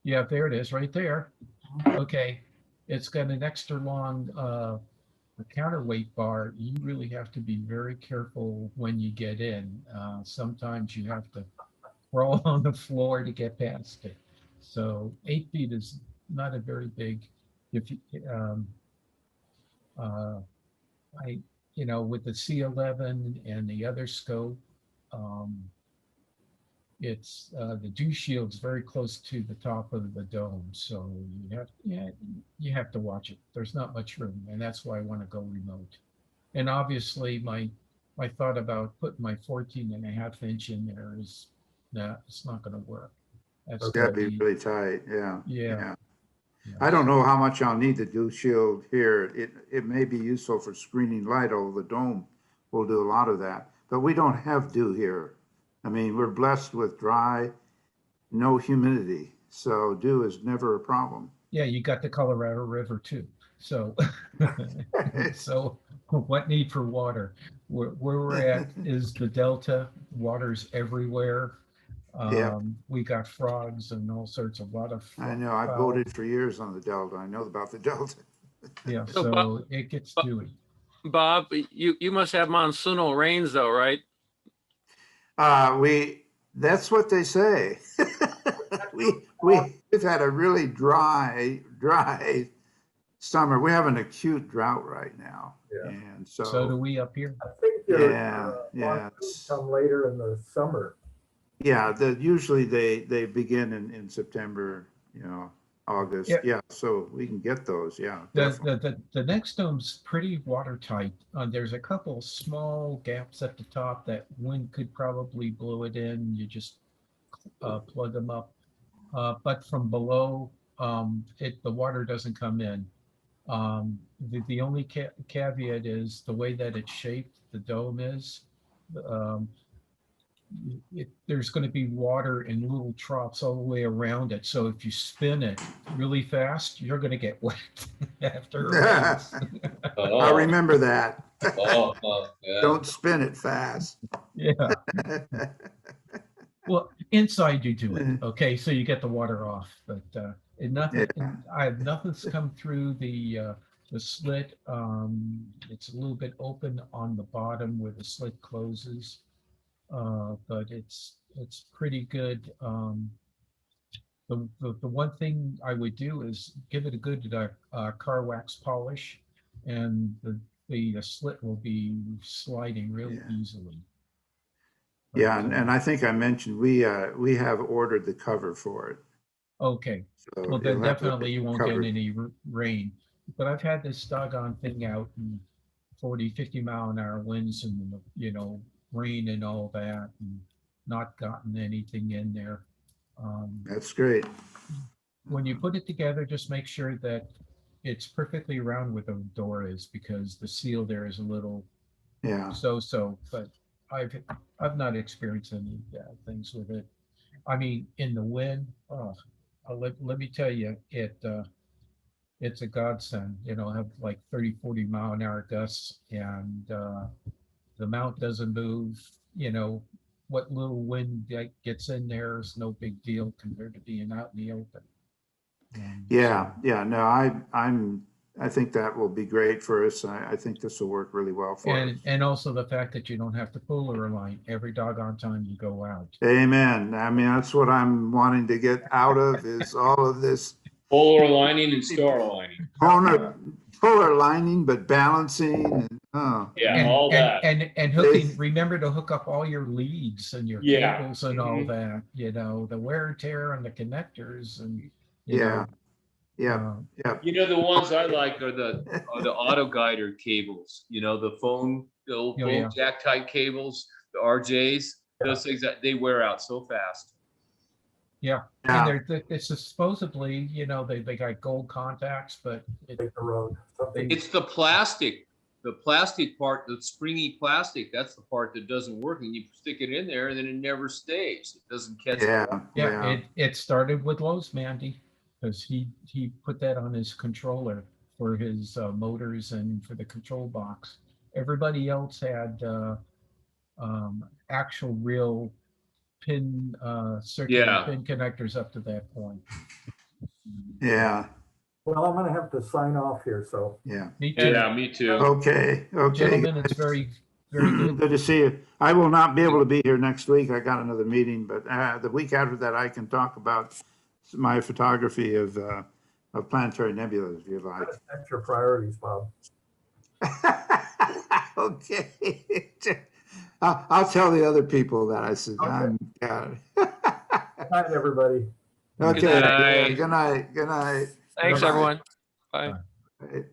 Yeah, there it is, right there. Okay, it's got an extra long counterweight bar. You really have to be very careful when you get in. Sometimes you have to crawl on the floor to get past it. So 8 feet is not a very big. If you, with the C11 and the other scope, it's the dew shield's very close to the top of the dome, so you have to watch it. There's not much room, and that's why I want to go remote. And obviously, my thought about putting my 14.5 inch in there is, no, it's not going to work. That's That'd be really tight. Yeah. I don't know how much I'll need the dew shield here. It may be useful for screening light, although the dome will do a lot of that. But we don't have dew here. I mean, we're blessed with dry, no humidity. So dew is never a problem. Yeah, you got the Colorado River too. So, so what need for water? Where we're at is the Delta. Water's everywhere. We got frogs and all sorts of lot of. I know. I boated for years on the Delta. I know about the Delta. Yeah, So, so it gets dewy. Bob, you must have monsoonal rains though, right? That's what they say. We've had a really dry summer. We have an acute drought right now. Yeah. And So do so, we up here. I think your yeah, monsoons come later in the summer. yeah, usually they begin in September, August. Yeah. Yeah, so we can get those. Yeah, definitely. The next dome's pretty watertight. There's a couple small gaps at the top that wind could probably blow it in. You just plug them up. But from below, the water doesn't come in. The only caveat is the way that it's shaped, the dome is. There's going to be water in little troughs all the way around it. So if you spin it really fast, you're going to get wet after it rains. I remember that. Yeah. Don't spin it fast. Yeah. Well, inside you do it. Okay, so you get the water off, but nothing's come through the slit. It's a little bit open on the bottom where the slit closes. But it's pretty good. The one thing I would do is give it a good car wax polish, and the slit will be sliding real easily. Yeah, and I think I mentioned we have ordered the cover for it. Okay, So well then it'll have to definitely be you won't covered. get any rain. But I've had this doggone thing out in 40, 50 mile an hour winds and rain and all that, and not gotten anything in there. That's great. When you put it together, just make sure that it's perfectly round where the door is, because the seal there is a little Yeah. so. But I've not experienced any bad things with it. I mean, in the wind, let me tell you, it's a godsend. Have like 30, 40 mile an hour gusts, and the mount doesn't move. What little wind that gets in there is no big deal compared to being out in the open. Yeah. No, I think that will be great for us. I think this will work really well for us. And also the fact that you don't have to polar align every doggone time you go out. Amen. I mean, that's what I'm wanting to get out of, is all of this Polar aligning and star aligning. polar aligning, but balancing. Yeah, all that. And hooking. Remember to hook up all your leads and your Yeah. cables and all that. The wear and tear on the connectors and Yeah. The ones I like are the Autoguider cables. The phone jack type cables, the RJs. Those things that they wear out so fast. Yeah. And it's supposedly, they got gold contacts, but Take the road. It's the plastic part, the springy plastic. That's the part that doesn't work, and you stick it in there, and then it never stays. It doesn't catch. It started with Losmandy, because he put that on his controller for his motors and for the control box. Everybody else had actual real pin circular pin connectors up to that point. Yeah. Well, I'm gonna have to sign off here, so. Yeah. Me too. Yeah, me too. Okay. Gentlemen, it's very, very good. Good to see you. I will not be able to be here next week. I got another meeting, but the week after that, I can talk about my photography of planetary nebulas, if you like. That's your priorities, Bob. Okay. I'll tell the other people that I said, Okay. got it. Good night, everybody. Okay. Good night. Good night. Good night. Thanks, Bye-bye. everyone. Bye. Right.